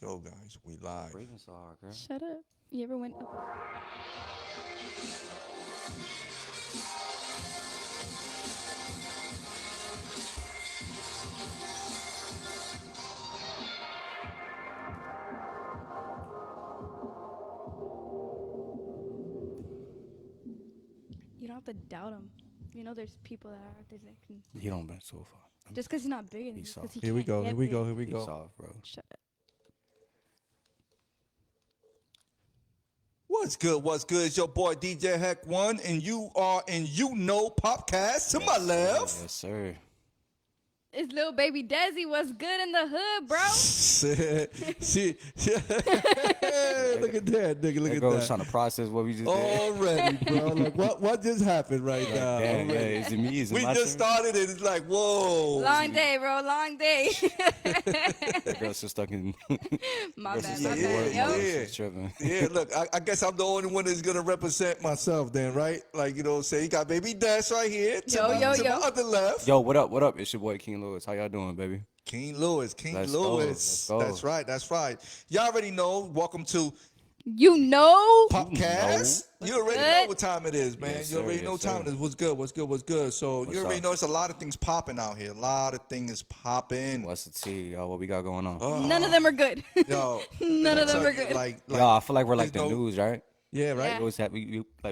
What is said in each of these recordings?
we go, guys. We live. Breathing so hard, girl. Shut up. You ever went? You don't have to doubt him. You know, there's people that are out there that can. He don't been so far. Just because he's not bigger than you, He's because soft. he Here we can't go. get Here we big. go. Here we He's go. soft, bro. Shut up. What's good? What's good? It's your boy DJHEC1, and you are in Popcast to my left. Yes, sir. It's little baby Desi. What's good in the hood, bro? See, look at that, nigga. Look That at girl was that. trying to process what we just did. Already, bro. Like, what just happened right now? Damn, yeah, Already. is it me? Is it We my just turn? started, and it's like, whoa. Long day, bro. Long day. That girl's still stuck in. My girl's bad. still My stuck in work bad. Yo. mode. Yeah. She's tripping. Yeah, look, I guess I'm the only one that's gonna represent myself then, right? Like, you know what I'm saying? You got baby Dest right here to, Yo, my, yo, to yo. my other left. Yo, what up? What up? It's your boy King Lewis. How y'all doing, baby? King Lewis, King Let's go, Lewis. let's go. That's right, that's right. Y'all already know. Welcome to You know. Popcast. You already Good. know what time it is, man. Yes, You already sir, know yes, what time sir. it is. What's good, what's good, what's good. So What's you already up? know there's a lot of things popping out here. A lot of things popping. What's the tea, y'all? What we got going on? None of them are good. Yo, None of them so, are good. Like, Yo, I feel like we're like the there's no- news, right? Yeah, right? We Yeah. always have we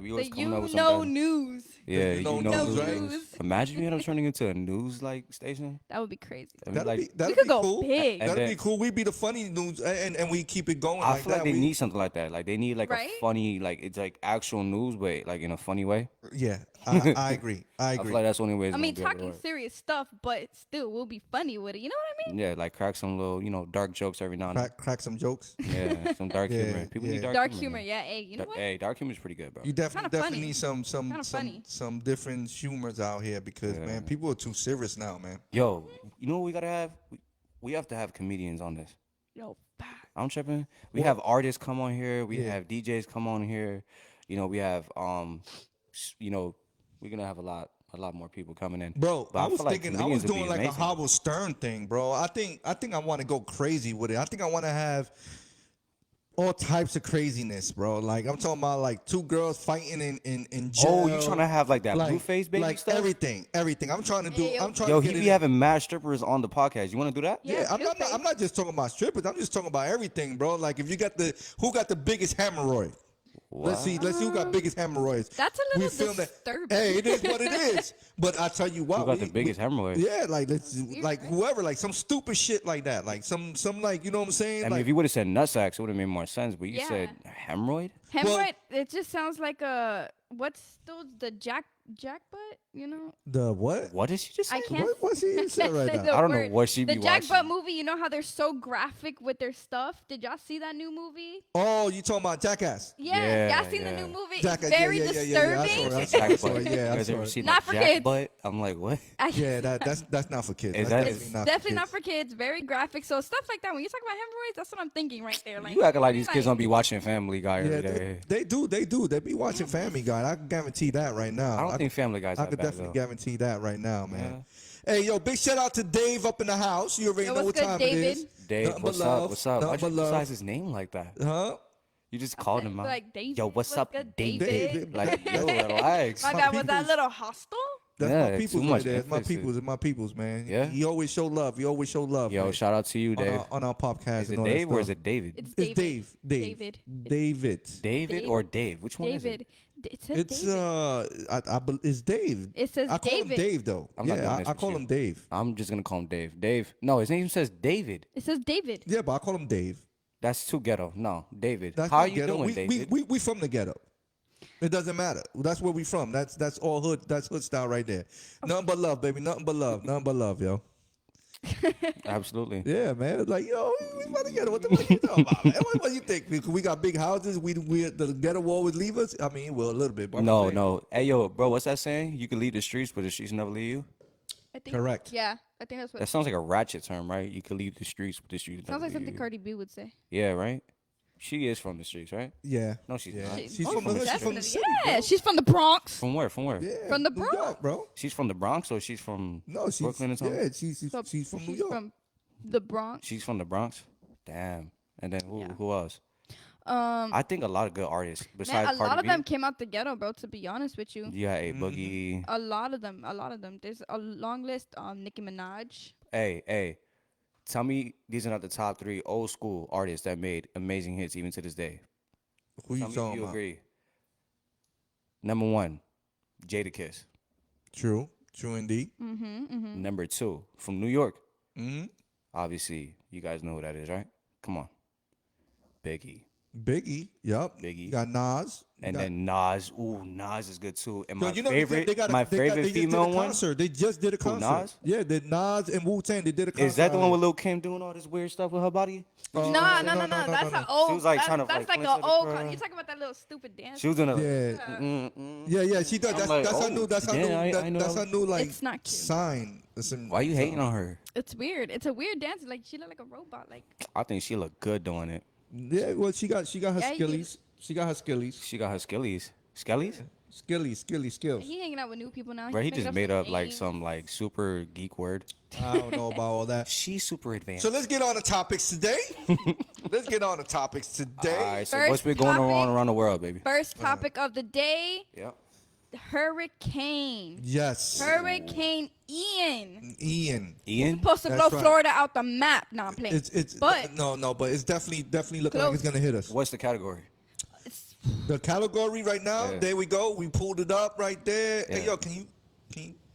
always The coming up you with know something. news. Yeah, You know news, right? News. Imagine you end up turning into a news like station. That would be crazy. I mean, That'd like, be that'd We could be go cool. big. And That'd then- be cool. We be the funny news, and we keep it going I like feel that. like they We- need something like that. Like they need like Right? a funny, like it's like actual news, but like in a funny way. Yeah, I agree. I I agree. feel like that's the only way. It's I mean, gonna be able to talking work. serious stuff, but still, we'll be funny with it. You know what I mean? Yeah, like crack some little, dark jokes every now and then. Crack some jokes. Yeah, some dark Yeah, humor. People yeah. need Dark humor. humor, man. yeah. Hey, you know what? Hey, dark humor is pretty good, bro. You definitely Kinda funny. need Kinda funny. some different humors out here because Yeah. man, people are too serious now, man. Yo, you know what we gotta have? We have to have comedians on this. Yo, back. I'm tripping. We have artists come on here. We Yeah. have DJs come on here. We have we're gonna have a lot more people coming in. Bro, But I was feel like thinking I comedians was would be doing like a amazing. Howard Stern thing, bro. I think I want to go crazy with it. I think I want to have all types of craziness, bro. Like I'm talking about like two girls fighting in jail. Oh, you trying to have like that blue face baby like stuff? everything. I'm trying to do. Hey, yo. I'm trying Yo, to he get be it. having mad strippers on the podcast. You want to do that? Yeah, I'm Blue not. I'm not just talking about strippers. I'm just talking about everything, bro. Like if you got who got the biggest hemorrhoid? Let's see who got biggest hemorrhoids. That's a little film disturbing. Hey, it is what it is. But I tell you what, Who got the biggest hemorrhoid? Yeah, like whoever, like some stupid shit like that, like some like you know what I'm saying? I mean, like, if you would have said nutsacks, it would have made more sense. But you Yeah. said hemorrhoid? Hemorrhoid, it just sounds like a, what's those, the jackbutt, you know? the what? What did she just say? I can't What's he saying right say now? the I don't know word. what she The be jackbutt watching. movie, you know how they're so graphic with their stuff? Did y'all see that new movie? Oh, you talking about Jackass? Yeah, Yeah, y'all seen the yeah. new movie? Jackass, It's very yeah. I disturbing. saw it. Jackbutt. Yeah, You I guys saw ever it. seen Not a for kids. jackbutt? I'm like, what? Yeah, that's not for kids. Is That's that- It's definitely not for kids. Very graphic. So stuff like that. When you talk about hemorrhoids, that's what I'm thinking right there. Like You acting like these kids like- don't be watching Family Guy Yeah, every day. they do. They be watching Family Guy. I can guarantee that right now. I don't think Family Guy's I that could bad, definitely though. guarantee that right now, man. Hey, yo, big shout out to Dave up in the house. You already Yo, know what what's good, time David? it is. Dave, Nothing but what's love. up? What's up? Nothing Why'd you but love. emphasize his name like that? Huh? You just called him out. Like David. Yo, what's up, good, David? David? Like, yo, relax. My My bad. Was that peoples. a little hostile? That's Yeah, my too people's much right there. It's my emphasis. people's. It's my people's, man. Yeah? He always show love. He always show love. Yo, man, shout out to you, Dave. on our podcast. Is it and all that Dave or is stuff. it David? It's It's David. Dave. David. David. David Dave. or Dave? Which one is it? David. It says It's David. it's Dave. It says I call him David. Dave though. I'm not doing Yeah, this I with call you. him Dave. I'm just gonna call him Dave. Dave. No, his name says David. It says David. Yeah, but I call him Dave. That's too ghetto. No, David. That's How not are you ghetto. doing, we, David? We from the ghetto. It doesn't matter. That's where we from. That's all hood. That's hood style right there. Nothing but love, baby. Nothing but love. Nothing but love, yo. Absolutely. Yeah, man. It's like, yo, we from the ghetto. What the fuck you talking about, man? What you think? We got big houses. We the ghetto will always leave us. I mean, well, a little bit. But I'm No, saying- no. Hey, yo, bro, what's that saying? You can leave the streets, but the streets never leave you? I think. Correct. Yeah, I think that's what. That sounds like a ratchet term, right? You can leave the streets, but the streets Sounds never like leave something you. Cardi B would say. Yeah, right? She is from the streets, right? Yeah. No, she's Yeah. not. She's Oh, from the hood. She's from definitely. the city. Yeah, she's from the Bronx. From where? From where? Yeah, From the New Bronx. York, bro. She's from the Bronx or she's from No, she's Brooklyn or something? yeah, she's So from New she's York. from the Bronx. She's from the Bronx? Damn. And then Yeah. who else? Um, I think a lot of good artists man, besides a lot Cardi of B. them came out the ghetto, bro. To be honest with you, You had A Boogie. a lot of them. There's a long list. Nicki Minaj. Hey, tell me these are not the top 3 old school artists that made amazing hits even to this day. Who you Tell me if talking you about? agree. Number 1, Jadakiss. True indeed. Number 2, from New York. Mm-hmm. Obviously, you guys know who that is, right? Come on. Biggie. Biggie, yep. Biggie. You got Nas. And then Nas. Ooh, Nas is good too. And Yo, my you know, favorite, they favorite just did female a one. concert. They just did a Who, concert. Nas? Yeah, the Nas and Wu-Tang. They did a concert. Is that the out one here. with Lil Kim doing all this weird stuff with her body? No. no, That's no, an no. old. She was, like, that's trying to, that's like, like cleanse an her old. crowd. You talking about that little stupid dance? She was doing a. Yeah. Yeah. She does. I'm That's, like, that's her oh, new. That's her yeah, new. I know. That's her new like It's not cute. sign. Why you hating on her? It's weird. It's a weird dance. Like she look like a robot. Like I think she look good doing it. Yeah. Well, she got her Yeah, skillies. She got her skillies. She got her skillies. Skillies? Skills. he hanging out with new people now. Bro, he making just made up like names. some like super geek word. I don't know about all that. She's super advanced. So let's get on the topics today. Let's get on the topics today. All right, so First what's been going on topic. around the world, baby? First topic of the day: Yep. hurricane. Yes. Hurricane Ian. Ian? Supposed to That's blow right. Florida out the map. Nah, I'm playing. It's But- but it's definitely looking like Close. it's gonna hit us. What's the category? The category right now, Yeah. there we go. We pulled it up right there. Hey Yeah. yo, can you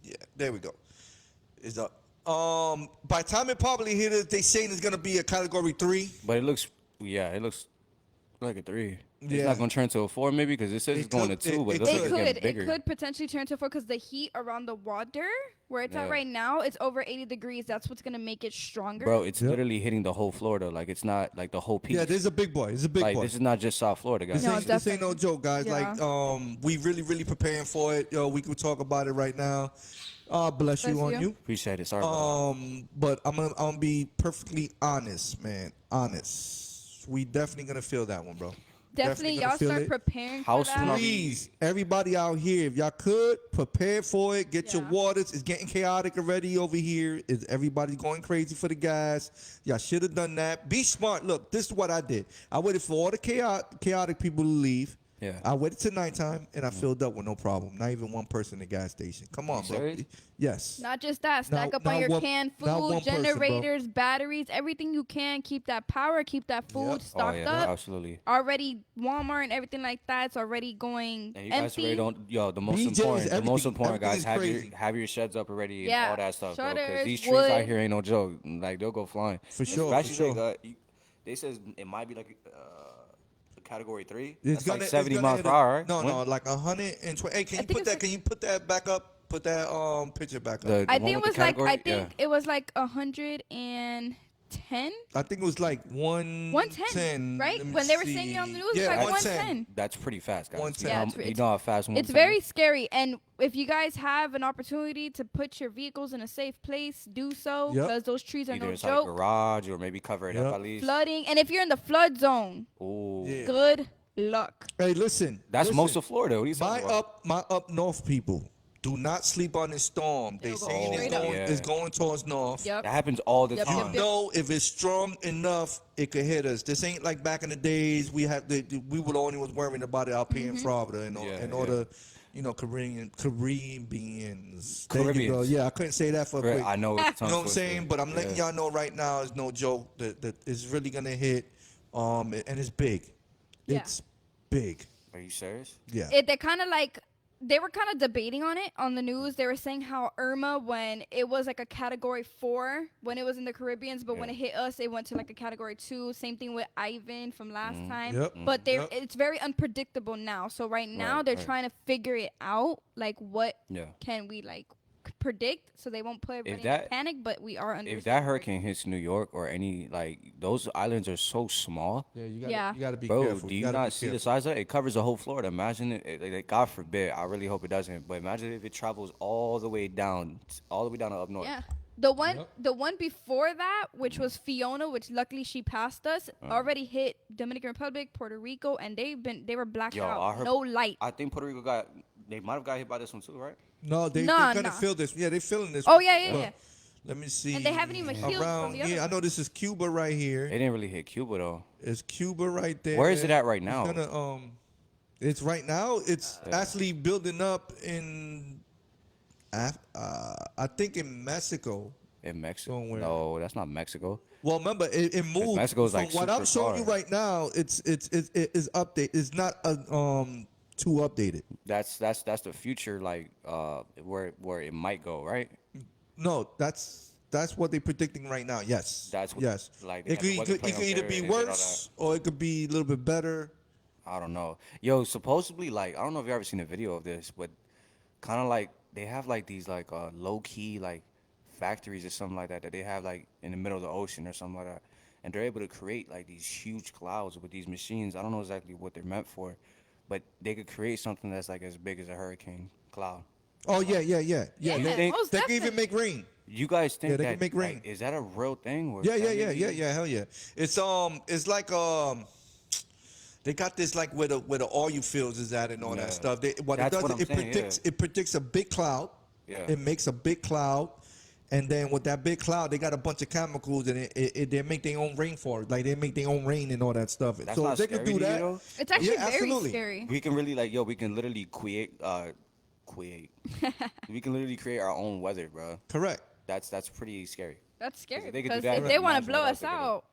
yeah, there we go. It's up. By the time it probably hit us, they saying it's gonna be a category 3. But it looks like a 3. It's Yeah. not gonna turn to a 4 maybe because it says It it's going could- to 2, but it it looks like It it's could. getting It bigger. could potentially turn to 4 because the heat around the water, where it's Yeah. at right now, it's over 80 degrees. That's what's gonna make it stronger. Bro, it's Yep. literally hitting the whole Florida. Like it's not like the whole piece. Yeah, this is a big boy. It's a big like boy. this is not just South Florida, guys. No, This ain't no definitely. joke, guys. Yeah. Like, we really preparing for it. Yo, we could talk about it right now. Bless you Bless on you. you. Appreciate it. Sorry. about But I'm gonna be perfectly honest, man. Honest. We definitely gonna feel that one, bro. Definitely, gonna y'all feel start it. preparing How for soon are that. we- Please, everybody out here, if y'all could prepare for it, get your Yeah. waters. It's getting chaotic already over here. Is everybody going crazy for the gas? Y'all should have done that. Be smart. Look, this is what I did. I waited for all the chaotic people to leave. Yeah. I waited till nighttime and I filled up with no problem. Not even one person in the gas station. Come on, bro. serious? Yes. Not just that, stack Not- up on not your one- canned not one food, person, bro. generators, batteries, everything you can. Keep that power, keep that food Yep. stocked oh yeah, up. absolutely. Already Walmart and everything like that. It's already going And you guys empty. already don't. Yo, the most BJ's, important, everything guys, is have your sheds up already Yeah, and all that stuff, bro. Because shutters, these trees out wood. here ain't no joke. Like they'll go flying. For sure, Especially for sure. they says it might be like a category 3. It's That's like gonna- 70 it's miles gonna per hit a- hour, right? No, When? no, like 120. Hey, can I you think put it's that? like- Can you put that back up? Put that picture back up. The I one think it with the was like category? I think it was like 110. I think it was like 110, right? Let me When they were see. saying it on the news, yeah, it's like 110. 110. That's pretty fast, guys. 110. You know, Yeah, how- it's- you know how fast 110 It's very scary, and if you guys have an opportunity to put your vehicles in a safe place, do so Yep. because those trees are Either no it's like a joke. garage or maybe cover it Yep. up at least. Flooding, and if you're in the flood zone, Ooh. Yeah. good luck. Hey, listen. That's listen. most of Florida. What are you my talking about? my up north people. Do not sleep on this storm. They It'll go saying straight it's up. going, Yeah. it's going towards north. Yep. That happens all the Yep, time. yep, You yep. know, if it's strong enough, it could hit us. This ain't like back in the days. We would only was worrying about it out here in Florida and Yeah, and yeah. all the, Caribbeans. There you go. Caribbeans. Yeah, I couldn't say that for a quick. I know it's You know what I'm saying? But I'm letting Yeah. y'all know right now, it's no joke that it's really gonna hit, and it's big. Yeah. It's big. Are you serious? Yeah. They're kind of like they were kind of debating on it on the news. They were saying how Irma, when it was like a category 4 when it was in the Caribbeans, but when Yeah. it hit us, it went to like a category 2. Same thing with Ivan from last time. Yep. But Yep. it's very unpredictable now. So right now Right, they're right. trying to figure it out, like what Yeah. can we like predict, so they won't put everybody in that- panic. But we are under. If that hurricane hits New York or any those islands are so small, Yeah, Yeah. you gotta be bro. careful. Do you gotta not be see the careful. size of it? It covers the whole Florida. Imagine it. God forbid. I really hope it doesn't. But imagine if it travels all the way down to up north. Yeah. The one before that, which was Fiona, which luckily she passed us, already hit Dominican Republic, Puerto Rico, and they were blacked Yo, I out. heard- No light. I think Puerto Rico might have got hit by this one too, right? No, they're Nah, gonna nah. feel this. Yeah, they feeling this. Oh yeah. But Let me see. And they haven't even healed from around the other here. I one. know this is Cuba right here. They didn't really hit Cuba though. It's Cuba right there. Where is it at right now? It's gonna it's right now. It's actually building up in I think in Mexico. In Mexico? Somewhere. No, that's not Mexico. Well, remember it moved. Mexico's From like what I'm super showing you far. right now, it's update. It's not too updated. That's the future, like where it might go, right? No, that's what they're predicting right now. Yes. That's what- yes. like, they it got the could, weather it plane could up either there be and all worse or it could be a little bit better. I don't know. Yo, supposedly, like, I don't know if you ever seen a video of this, but kind of like they have like these like low key like factories or something like that they have like in the middle of the ocean or something like that, and they're able to create like these huge clouds with these machines. I don't know exactly what they're meant for, but they could create something that's like as big as a hurricane cloud. Oh yeah. Yeah, think- most They can even definitely. make rain. You guys think they that can make rain. like, is that a real thing? Or Yeah, is yeah, that yeah, maybe- yeah, yeah. Hell yeah. It's like they got this like where the oil fields is at and all Yeah. that stuff. What That's it does, what I'm it saying, predicts it predicts a big cloud. Yeah. It makes a big cloud, and then with that big cloud, they got a bunch of chemicals and they make their own rainforest. Like they make their own rain and all that stuff. That's so not if they scary can do to you, that. though? It's actually Yeah, very absolutely. scary. We can really like we can literally create we can literally create our own weather, bro. Correct. That's pretty scary. That's scary they could do because that if with they the want to national blow us weather, out,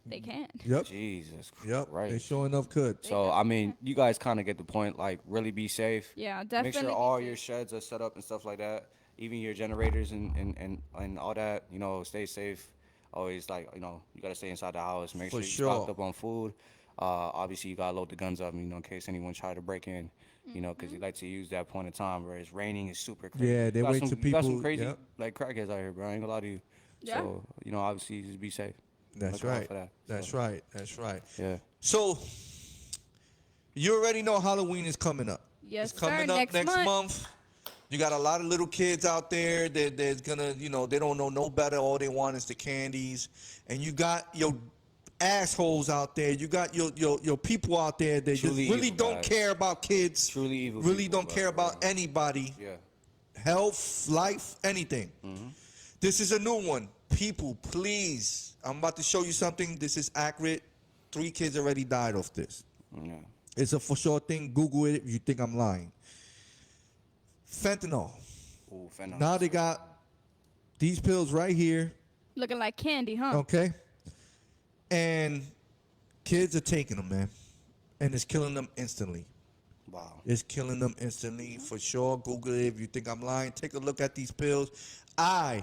they can. Yep. Jesus Yep. Christ. They sure enough could. So I mean, you guys kind of get the point. Like, really be safe. Yeah, definitely. Make sure be all safe. your sheds are set up and stuff like that. Even your generators and all that. You know, stay safe. Always you gotta stay inside the house. Make For sure you stock sure. up on food. Obviously, you gotta load the guns up. In case anyone try to break in. Because you like to use that point in time where it's raining. It's super crazy. Yeah, they You got wait some, till you got some people- crazy yep. like crackheads out here, bro. I ain't gonna lie to you. Yeah. So obviously, just be safe. That's Look out right. for that. That's So, right. That's right. Yeah. So you already know Halloween is coming up. Yes, It's coming sir. up Next month. month. You got a lot of little kids out there that there's gonna, they don't know no better. All they want is the candies. And you got your assholes out there. You got your people out there that just Truly really evil don't guys. care about kids. Truly evil Really people, don't care bro. about anybody. Yeah. Health, life, anything. This is a new one. People, please. I'm about to show you something. This is accurate. 3 kids already died off this. Yeah. It's a for sure thing. Google it if you think I'm lying. Fentanyl. Ooh, fentanyl. Now they got these pills right here, Looking like candy, huh? okay? And kids are taking them, man. And it's killing them instantly. Wow. It's killing them instantly, for sure. Google it if you think I'm lying. Take a look at these pills. I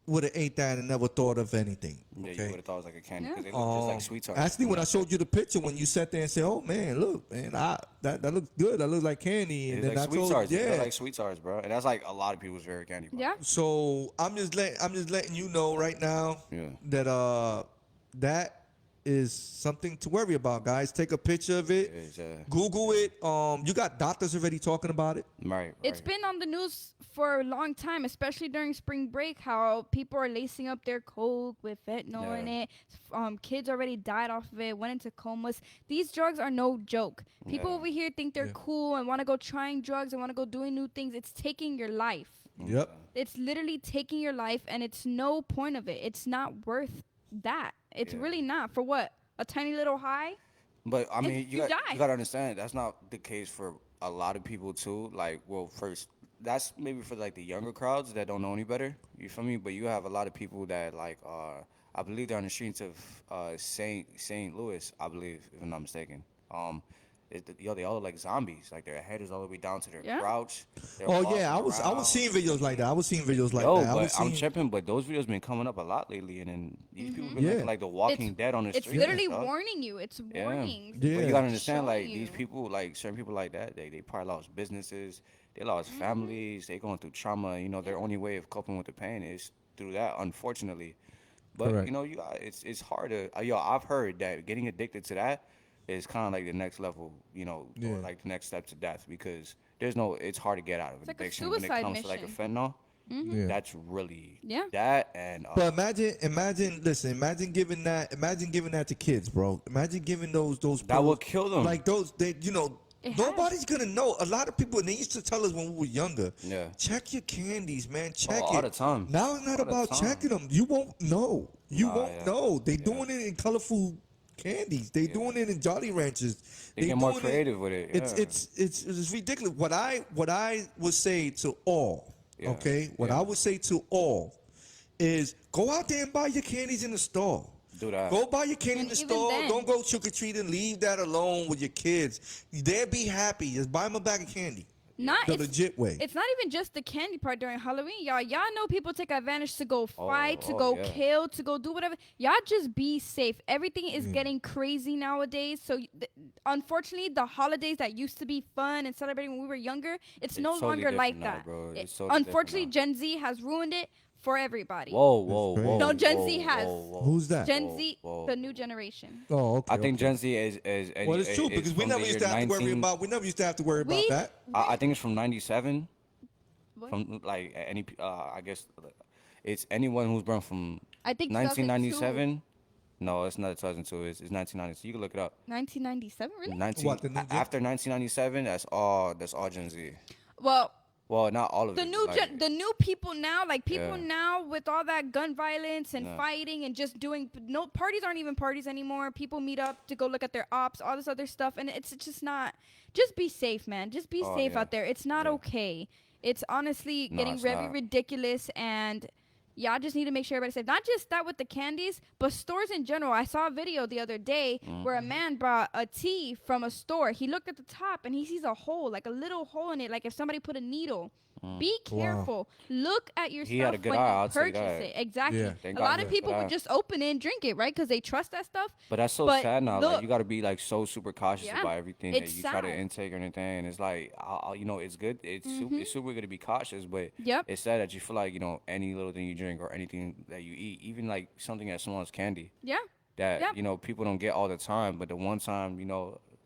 would have ate that and never thought of anything. Yeah, Okay? you would have thought it was like a candy because Yeah. they look just like sweet tarts. Actually, when I showed you the picture, when you sat there and said, "Oh man, look, man, that looks good. That looks like candy," and It's then like I sweet told, tarts. They yeah. look like sweet tarts, bro. And that's like a lot of people's favorite candy. Bro. Yeah. So I'm just letting you know right now Yeah. that that is something to worry about, guys. Take a picture of it. It's, Google it. You got doctors already talking about it. right. It's been on the news for a long time, especially during spring break, how people are lacing up their Coke with fentanyl in Yeah. it. Kids already died off of it, went into comas. These drugs are no joke. People Yeah. over here think they're Yeah. cool and want to go trying drugs and want to go doing new things. It's taking your life. Yep. It's literally taking your life, and it's no point of it. It's not worth that. It's Yeah. really not. For what? A tiny little high? But I mean, you die. you gotta understand that's not the case for a lot of people too. Like, well, first, that's maybe for like the younger crowds that don't know any better. You feel me? But you have a lot of people that like I believe they're on the streets of St. Louis, I believe, if I'm not mistaken. They all look like zombies. Like their head is all the way down to their Yeah. crouch. They're Oh walking yeah, I was around. seeing videos like that. I was seeing videos like Yo, that. I was but I'm seeing, tripping. But those videos been coming up a lot lately, and then these people been Yeah. making like The Walking Dead on the It's street. literally and stuff. warning you. It's Yeah. warning. Yeah. But you gotta understand, like Showing these you. people, like certain people like that, they probably lost businesses, they lost families, they going through trauma. Their only way of coping with the pain is through that, unfortunately. But Correct. you got it's hard to. I've heard that getting addicted to that is kind of like the next level, Yeah. or like the next step to death because it's hard to get out of It's like a addiction when it suicide comes to like a mission. fentanyl. Yeah. That's really Yeah. that and But imagine giving that to kids, bro. Imagine giving those that pills, will kill them. like those Nobody's gonna know. A lot of people, and they used to tell us when we were younger, Yeah. check your candies, man. Check it. All the time. Now it's not All the about time. checking them. You won't know. You Nah, won't yeah. know. They doing it in colorful candies. They doing it in Jolly Ranchers. They get more doing creative with it. It's ridiculous. What I would say to all, okay, what I would say to all is go out there and buy your candies in the store. Do that. Go buy your candy in the even store. then- Don't go trick or treating. Leave that alone with your kids. They'll be happy. Just buy them a bag of candy. Not The it's- legit way. It's not even just the candy part during Halloween, y'all. Y'all know people take advantage to go fight, to oh, go yeah. kill, to go do whatever. Y'all just be safe. Everything is getting crazy nowadays. So, unfortunately, the holidays that used to be fun and celebrating when we were younger, it's no totally longer like different now, that. bro. It's totally different Unfortunately, now. Gen Z has ruined it for everybody. Whoa. No, Gen Z has. Who's that? Gen Z, whoa. the new generation. Oh, okay. I think okay. Gen Z is Well, it's true because we from never the used to year have to worry 19 about. We never used to have to worry about that. I think it's from 97. What? From like any, I guess it's anyone who's born from I think 1997. No, it's not 2002. It's 1992. You can look it up. 1997, really? 19, What, the new gen- after 1997, that's all Gen Z. Well, Well, not all of the it. new like, the new people now, like people Yeah. now with all that gun violence and Yeah. fighting and just doing no parties aren't even parties anymore. People meet up to go look at their ops, all this other stuff, and it's just not. Just be safe, man. Just be Oh, safe yeah. out there. It's not Yeah. okay. It's honestly No, getting it's very not. ridiculous, and y'all just need to make sure everybody's safe. Not just that with the candies, but stores in general. I saw a video the other day where a man brought a tea from a store. He looked at the top and he sees a hole, like a little hole in it, like if somebody put a needle. Be careful. Look at your He stuff had a good when eye, you I'll tell you purchase that. it. Exactly. Yeah. Thank A God lot for of people would that. just open it and drink it, right? Because they trust that stuff. But that's so But sad now. look, Like you got to be like so super cautious Yeah. about everything It's that you try to sad. intake or anything. And it's like, you know, it's good. It's super good to be cautious, but Yep. it's sad that you feel like any little thing you drink or anything that you eat, even like something as small as candy, Yeah. that Yep. people don't get all the time, but the one time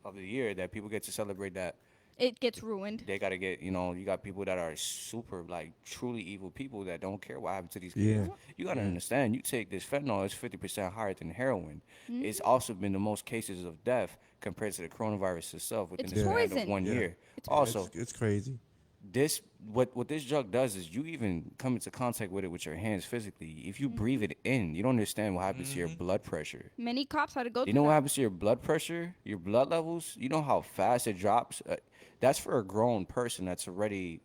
of the year that people get to celebrate that. It gets ruined. They gotta get, you got people that are super, like, truly evil people that don't care what happened to these Yeah. kids. You gotta understand, you take this fentanyl, it's 50% higher than heroin. Mm-hmm. It's also been the most cases of death compared to the coronavirus itself within It's the span of poison. 1 Yeah. year. Also, It's crazy. what this drug does is you even come into contact with it with your hands physically. If you Mm-hmm. breathe it in, you don't understand what happens to your blood pressure. Many cops had to go You through know what that. happens to your blood pressure, your blood levels? You know how fast it drops? That's for a grown person that's already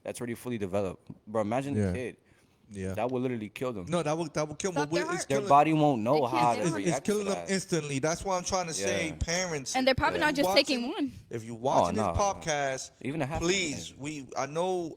already fully developed. Bro, imagine Yeah. a kid. Yeah. That would literally kill them. No, that would kill Stop them. their It's heart. Their killing, body won't know They how can't to do it. it's react killing to them that. instantly. That's why I'm trying to say, Yeah. parents. And they're probably if not you just taking watching- one. If you're watching no. this podcast, Even a half please, one. I know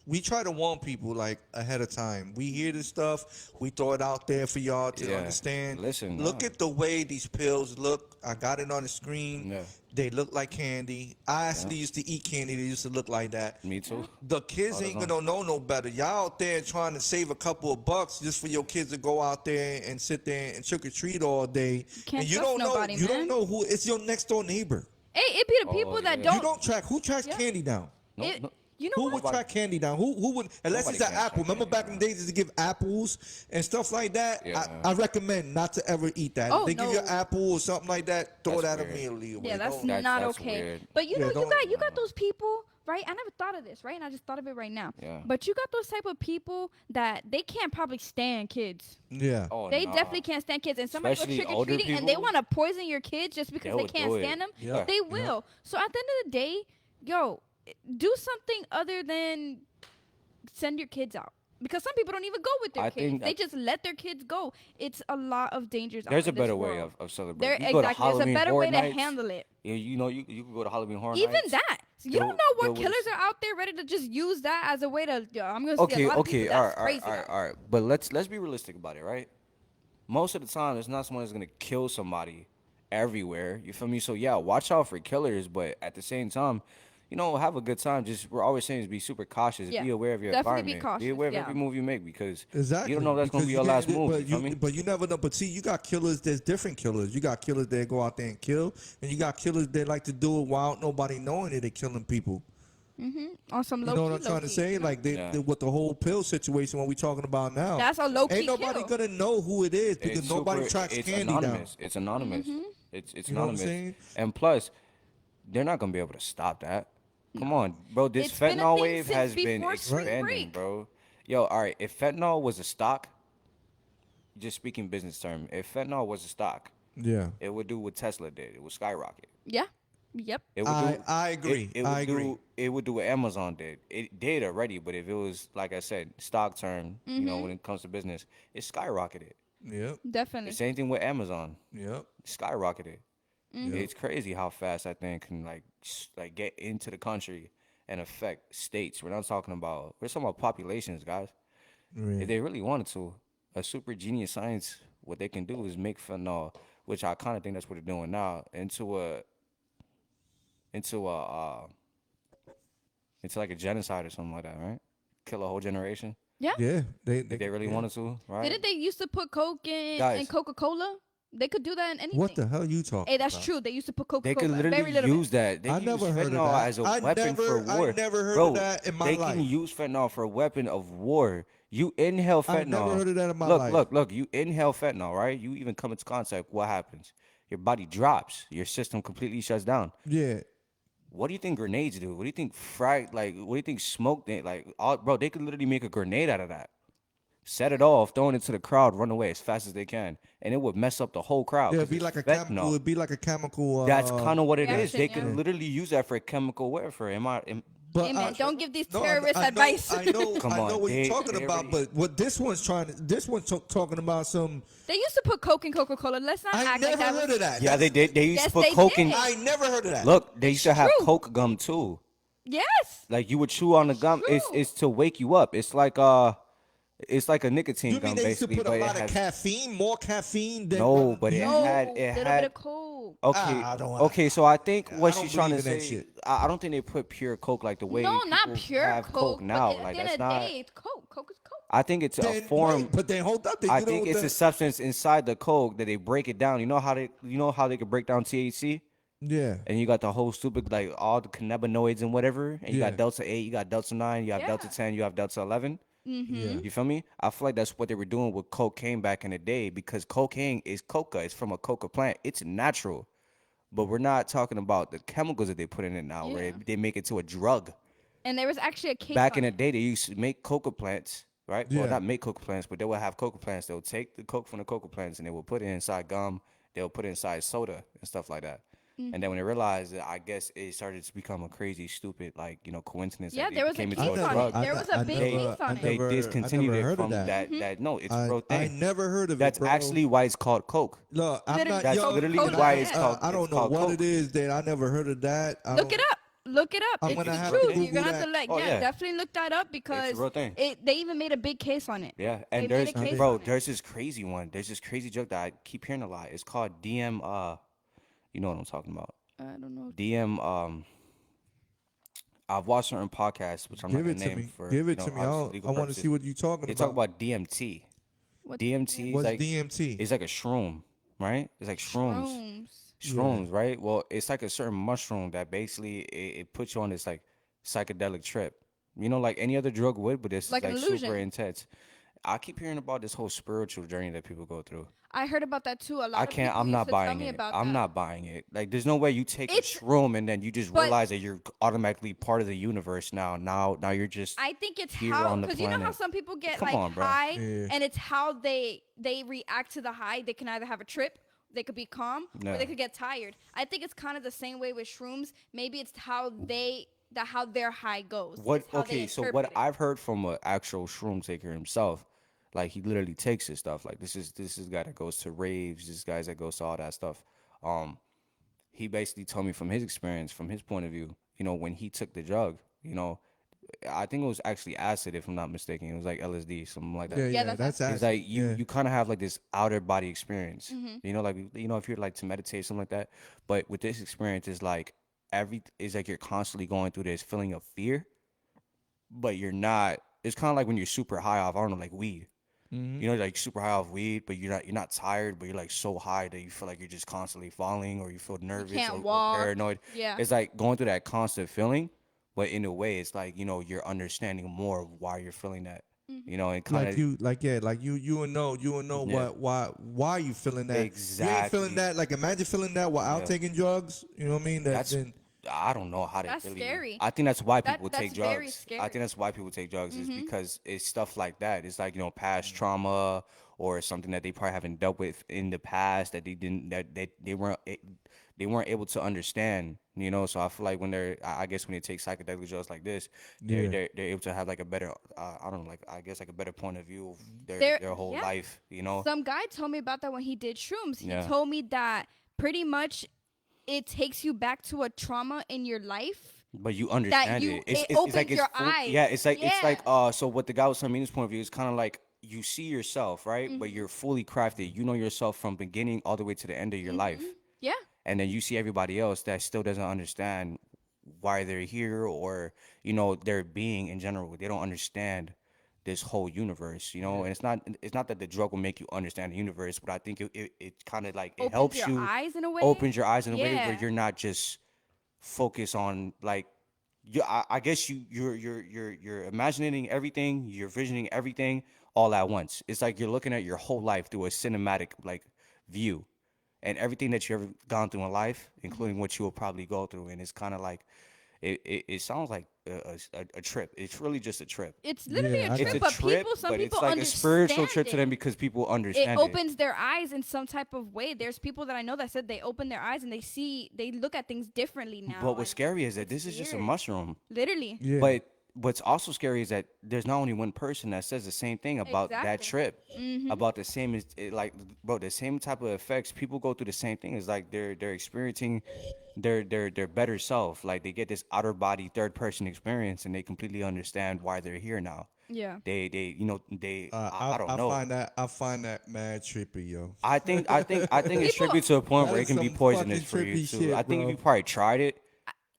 we try to warn people like ahead of time. We hear this stuff, we throw it out there for y'all to Yeah. understand. Listen, look nah. at the way these pills look. I got it on the screen. Yeah. They look like candy. I actually used to eat candy. They used to look like that. Me too. The kids ain't gonna know no better. Y'all out there trying to save a couple of bucks just for your kids to go out there and sit there and trick or treat all day. Can't and you trust don't know. nobody, You don't man. know who. It's your next door neighbor. Hey, it be the people that yeah. don't. You don't track. Who tracks Yeah. candy down? No, it- no. You know Who what? would track candy down? Who would? Unless Nobody it's an can apple. track Remember candy back in the days, to give apples and stuff like that. Yeah. I recommend not to ever eat that. Oh, If they give you no. an apple or something like that, throw That's that weird. immediately away. Yeah, that's Don't- not that's okay. weird. But you Yeah, know, don't- you got those people, right? I never thought of this, right? And I just thought of it right now. Yeah. But you got those type of people that they can't probably stand kids. Yeah. Oh, They nah. definitely can't stand kids, and somebody Especially goes trick or older treating, and they people. want to poison your kids just because They they would can't do it. stand them. Yeah. They will. So at the end of the day, yo, do something other than send your kids out. Because some people don't even go with their I kids. think They that- just let their kids go. It's a lot of dangers. There's out a in this better way world. of celebrating. There, You go to exactly. There's a Halloween better Horror way to Nights. handle it. You could go to Halloween Horror Even Nights. that. You There- don't know what there was- killers are out there ready to just use that as a way to. Yo, I'm gonna see a Okay, lot of people. all That's right, crazy. all right. But let's be realistic about it, right? Most of the time, it's not someone that's gonna kill somebody everywhere. You feel me? So yeah, watch out for killers, but at the same time, have a good time. Just we're always saying is be super cautious. Yeah, Be aware of your definitely be environment. Be cautious, aware of yeah. every move you make because Exactly. you don't know if that's gonna Because be your you last can't- move. But You feel me? but you never know. But see, you got killers. There's different killers. You got killers that go out there and kill, and you got killers that like to do it without nobody knowing it. They're killing people. On some You low know key, what I'm trying to low-key. say? Like Yeah. with the whole pill situation, what we talking about now. That's a low-key Ain't nobody kill. gonna know who it is because It's nobody super- tracks it's candy anonymous. down. It's anonymous. Mm-hmm. It's You know what I'm anonymous. saying? And plus, they're not gonna be able to stop that. Come on, bro. This It's been a fentanyl thing wave since has been before spring expanding, break. bro. Yo, all right. If fentanyl was a stock, just speaking business term, if fentanyl was a stock, Yeah. it would do what Tesla did. It would skyrocket. Yeah. Yep. It would do. I agree. It I would agree. do. It would do what Amazon did. It did already, but if it was like I said, stock term, you know, when it comes to business, it skyrocketed. Yep. Definitely. The same thing with Amazon, Yep. skyrocketed. Mm-hmm. It's crazy how fast that thing can like get into the country and affect states. We're talking about populations, guys. If they really wanted to, a super genius science, what they can do is make fentanyl, which I kind of think that's what they're doing now, into like a genocide or something like that, right? Kill a whole generation Yeah. Yeah. if they really wanted to, right? Didn't they used to put Coke in Guys. Coca-Cola? They could do that in anything. What the hell you talking? Hey, that's about? true. They used to put They Coca-Cola. could Very literally little use that. They I can never use heard of fentanyl that. as a I weapon for never- I war. never heard of Bro, that in my they life. can use fentanyl for a weapon of war. You inhale fentanyl. I never heard of that in my look, life. Look. You inhale fentanyl, right? You even come into contact. What happens? Your body drops. Your system completely shuts down. Yeah. What do you think grenades do? What do you think what do you think smoke? Bro, they could literally make a grenade out of that. Set it off, throw it into the crowd, run away as fast as they can, and it would mess up the whole crowd. Yeah, 'cause it'd be it's like a fentanyl. chemical. It'd be like a chemical. That's kind of what it is. reaction, They yeah. could literally use that for chemical warfare. But Hey, man, don't give these no, terrorists I know, advice. I know, Come I know on, what they- you're talking they about. already- But what this one's talking about some. They used to put Coke in Coca-Cola. Let's not I act never like that heard was... of that. Yeah, they did. They used Yes, to put they coke in. did. I never heard of that. Look, they used to have true. coke gum too. Yes. Like you would chew on the gum. True. It's to wake you up. It's like a nicotine You gum mean they used to basically, put a but lot it of has caffeine, more caffeine than no, but it No, had little bit of Coke. Okay, I don't- okay. So I think what I don't she's trying to believe in that say, shit. I don't think they put pure coke like the way No, not people pure have Coke. now. But at Like the end that's of the not. day, it's Coke. Coke is Coke. I think it's a Then, form. wait, but then hold up. They I do think that with it's a the- substance inside the coke that they break it down. You know how they could break down THC, Yeah. and you got the whole stupid like all the cannabinoids and whatever, and you Yeah. got delta 8, you got delta 9, you have delta Yeah. 10, you have delta 11. Yeah. You feel me? I feel like that's what they were doing with cocaine back in the day because cocaine is coca. It's from a coca plant. It's natural. But we're not talking about the chemicals that they put in it now, where Yeah. they make it to a drug. And there was actually a cake Back in on the it. day, they used to make coca plants, right? Yeah. Well, not make coca plants, but they would have coca plants. They'll take the coke from the coca plants and they will put it inside gum. They'll put it inside soda and stuff like that. Mm-hmm. And then when they realized that, I guess it started to become a crazy, stupid, like, coincidence. Yeah, that it there was a became cake into a on drug. it. There was a big case on They it. discontinued it from that. that. No, it's a I, real thing. I never heard of That's it, bro. actually why it's called coke. Look, I'm Literally, not. That's yo, literally Coca-Cola, why it's yeah. called. I don't it's know called what coke. it is that I never heard of that. Look it up. Look it up. I'm It's gonna the have to truth. Google You're gonna have to that. like, Oh, yeah, yeah. definitely look that up because real thing. they even made a big case on it. Yeah, and They made there's a case bro, on it. there's this crazy one. There's this crazy joke that I keep hearing a lot. It's called DM. You know what I'm talking about. I don't know. DM. I've watched certain podcasts, which I'm Give not it gonna to name me. for Give it to me. obviously legal I want to purposes. see what you're talking They about. talk about DMT. What's DMT is What's like DMT? it's like a shroom, right? It's like shrooms. Shrooms, right? Well, it's like a certain mushroom that basically it puts you on this like psychedelic trip. You know, like any other drug would, but it's Like like an super illusion. intense. I keep hearing about this whole spiritual journey that people go through. I heard about that too. A lot I of can't. people I'm used not to tell buying me it. about I'm that. not buying it. Like, there's no way you take It's- a shroom and then you just but- realize that you're automatically part of the universe now. Now you're just. I think it's here how on the because you know how planet. some people get Come like on, bro. high, Yeah. and it's how they react to the high. They can either have a trip, they could be calm, Yeah. or they could get tired. I think it's kind of the same way with shrooms. Maybe it's how their high goes. What? It's how they Okay, so interpret what it. I've heard from an actual shroom taker himself, like he literally takes his stuff. Like this is a guy that goes to raves. This guy that goes to all that stuff. He basically told me from his experience, from his point of view, when he took the drug, I think it was actually acid, if I'm not mistaken. It was like LSD, something like that. Yeah, yeah, that's that's acid. It's acid. like you kind of have like this outer body experience. Mm-hmm. Like if you're like to meditate, something like that. But with this experience, it's like it's like you're constantly going through this feeling of fear, but you're not. It's kind of like when you're super high off, I don't know, like weed. Like super high off weed, but you're not tired, but you're like so high that you feel like you're just constantly falling, or you feel nervous can't or walk. paranoid. Yeah. It's like going through that constant feeling, but in a way, it's like you're understanding more of why you're feeling that. Mm-hmm. And kind of You would know Yeah. why you feeling that. You ain't Exactly. feeling that. Like imagine feeling that while out Yeah. taking drugs. You know what I mean? That's I don't know how to That's really. scary. I think that's why That- people that's take very drugs. scary. I think that's why people take drugs is because it's stuff like that. It's like past trauma or something that they probably haven't dealt with in the past that they didn't that they weren't able to understand. So I feel like when I guess when they take psychedelic drugs like this, Yeah. they're able to have like a better I don't know, like I guess like a better point of view of There- their whole yeah. life. Some guy told me about that when he did shrooms. He Yeah. told me that pretty much it takes you back to a trauma in your life. But you understand you- it. It's, it it's opens like your full- Yeah, eyes. it's like Yeah. so what the guy was telling me in his point of view is kind of like you see yourself, right? But you're fully crafted. You know yourself from beginning all the way to the end of your life. Yeah. And then you see everybody else that still doesn't understand why they're here or their being in general. They don't understand this whole universe, and it's not that the drug will make you understand the universe, but I think it kind of like it Opens helps your you eyes in a way. opens your eyes in a way where Yeah. you're not just focused on like I guess you're imagining everything, you're visioning everything all at once. It's like you're looking at your whole life through a cinematic like view, and everything that you've ever gone through in life, including what you will probably go through. And it's kind of like it sounds like a trip. It's really just a trip. It's literally Yeah, a I trip, It's a but trip, people, some but people it's like a understand spiritual trip to them it. because people It understand it. opens their eyes in some type of way. There's people that I know that said they open their eyes and they look at things differently now. But what's and scary is that it's this is just a weird. mushroom. Literally. Yeah. But what's also scary is that there's not only one person that says the same thing about that Exactly. trip, about the same like bro, the same type of effects. People go through the same thing. It's like they're experiencing their better self. Like they get this outer body third person experience, and they completely understand why they're here now. Yeah. They I don't know. I find that mad trippy, yo. I think it's People- trippy to a point That where it is can be some poisonous for fucking you trippy too. shit, I think if bro. you probably tried it,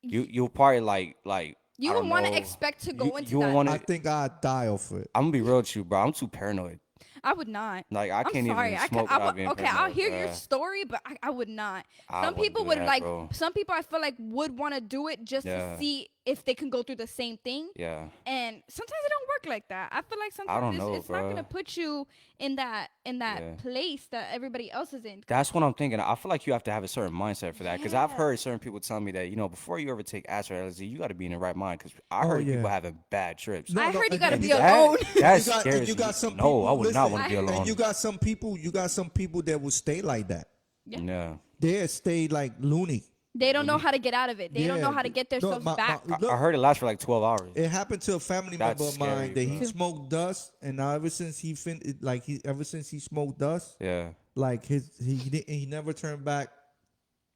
you'll probably like You I would don't want to know. expect to go into you that. want I to. think I'd die off it. I'm gonna be real with you, bro. I'm too paranoid. I would not. Like I I'm can't sorry. even smoke without being okay, I'll paranoid, hear your bruh. story, but I would not. I Some wouldn't people do would that, like. bro. Some people I feel like would want to do it just Yeah. to see if they can go through the same thing. Yeah. And sometimes it don't work like that. I feel like don't sometimes know, it's not bruh. gonna put you in that Yeah. place that everybody else is in. That's what I'm thinking. I feel like you have to have a certain mindset for that. Because I've Yeah. heard certain people tell me that, before you ever take acid or LSD, you got to be in the right mind. Because I Oh, heard yeah. people having bad trips. I heard you gotta and be you alone. That you got, scares and you me. got some No, people, I would not listen, want to be and alone. you got some people that will stay like that. Yeah. They stay like loony. They don't know how to get out of it. They don't know how to get themselves back. I heard it lasts for like 12 hours. It happened to a family That's member of mine scary, that he bro. smoked dust, and now ever since he smoked dust, Yeah. like he never turned back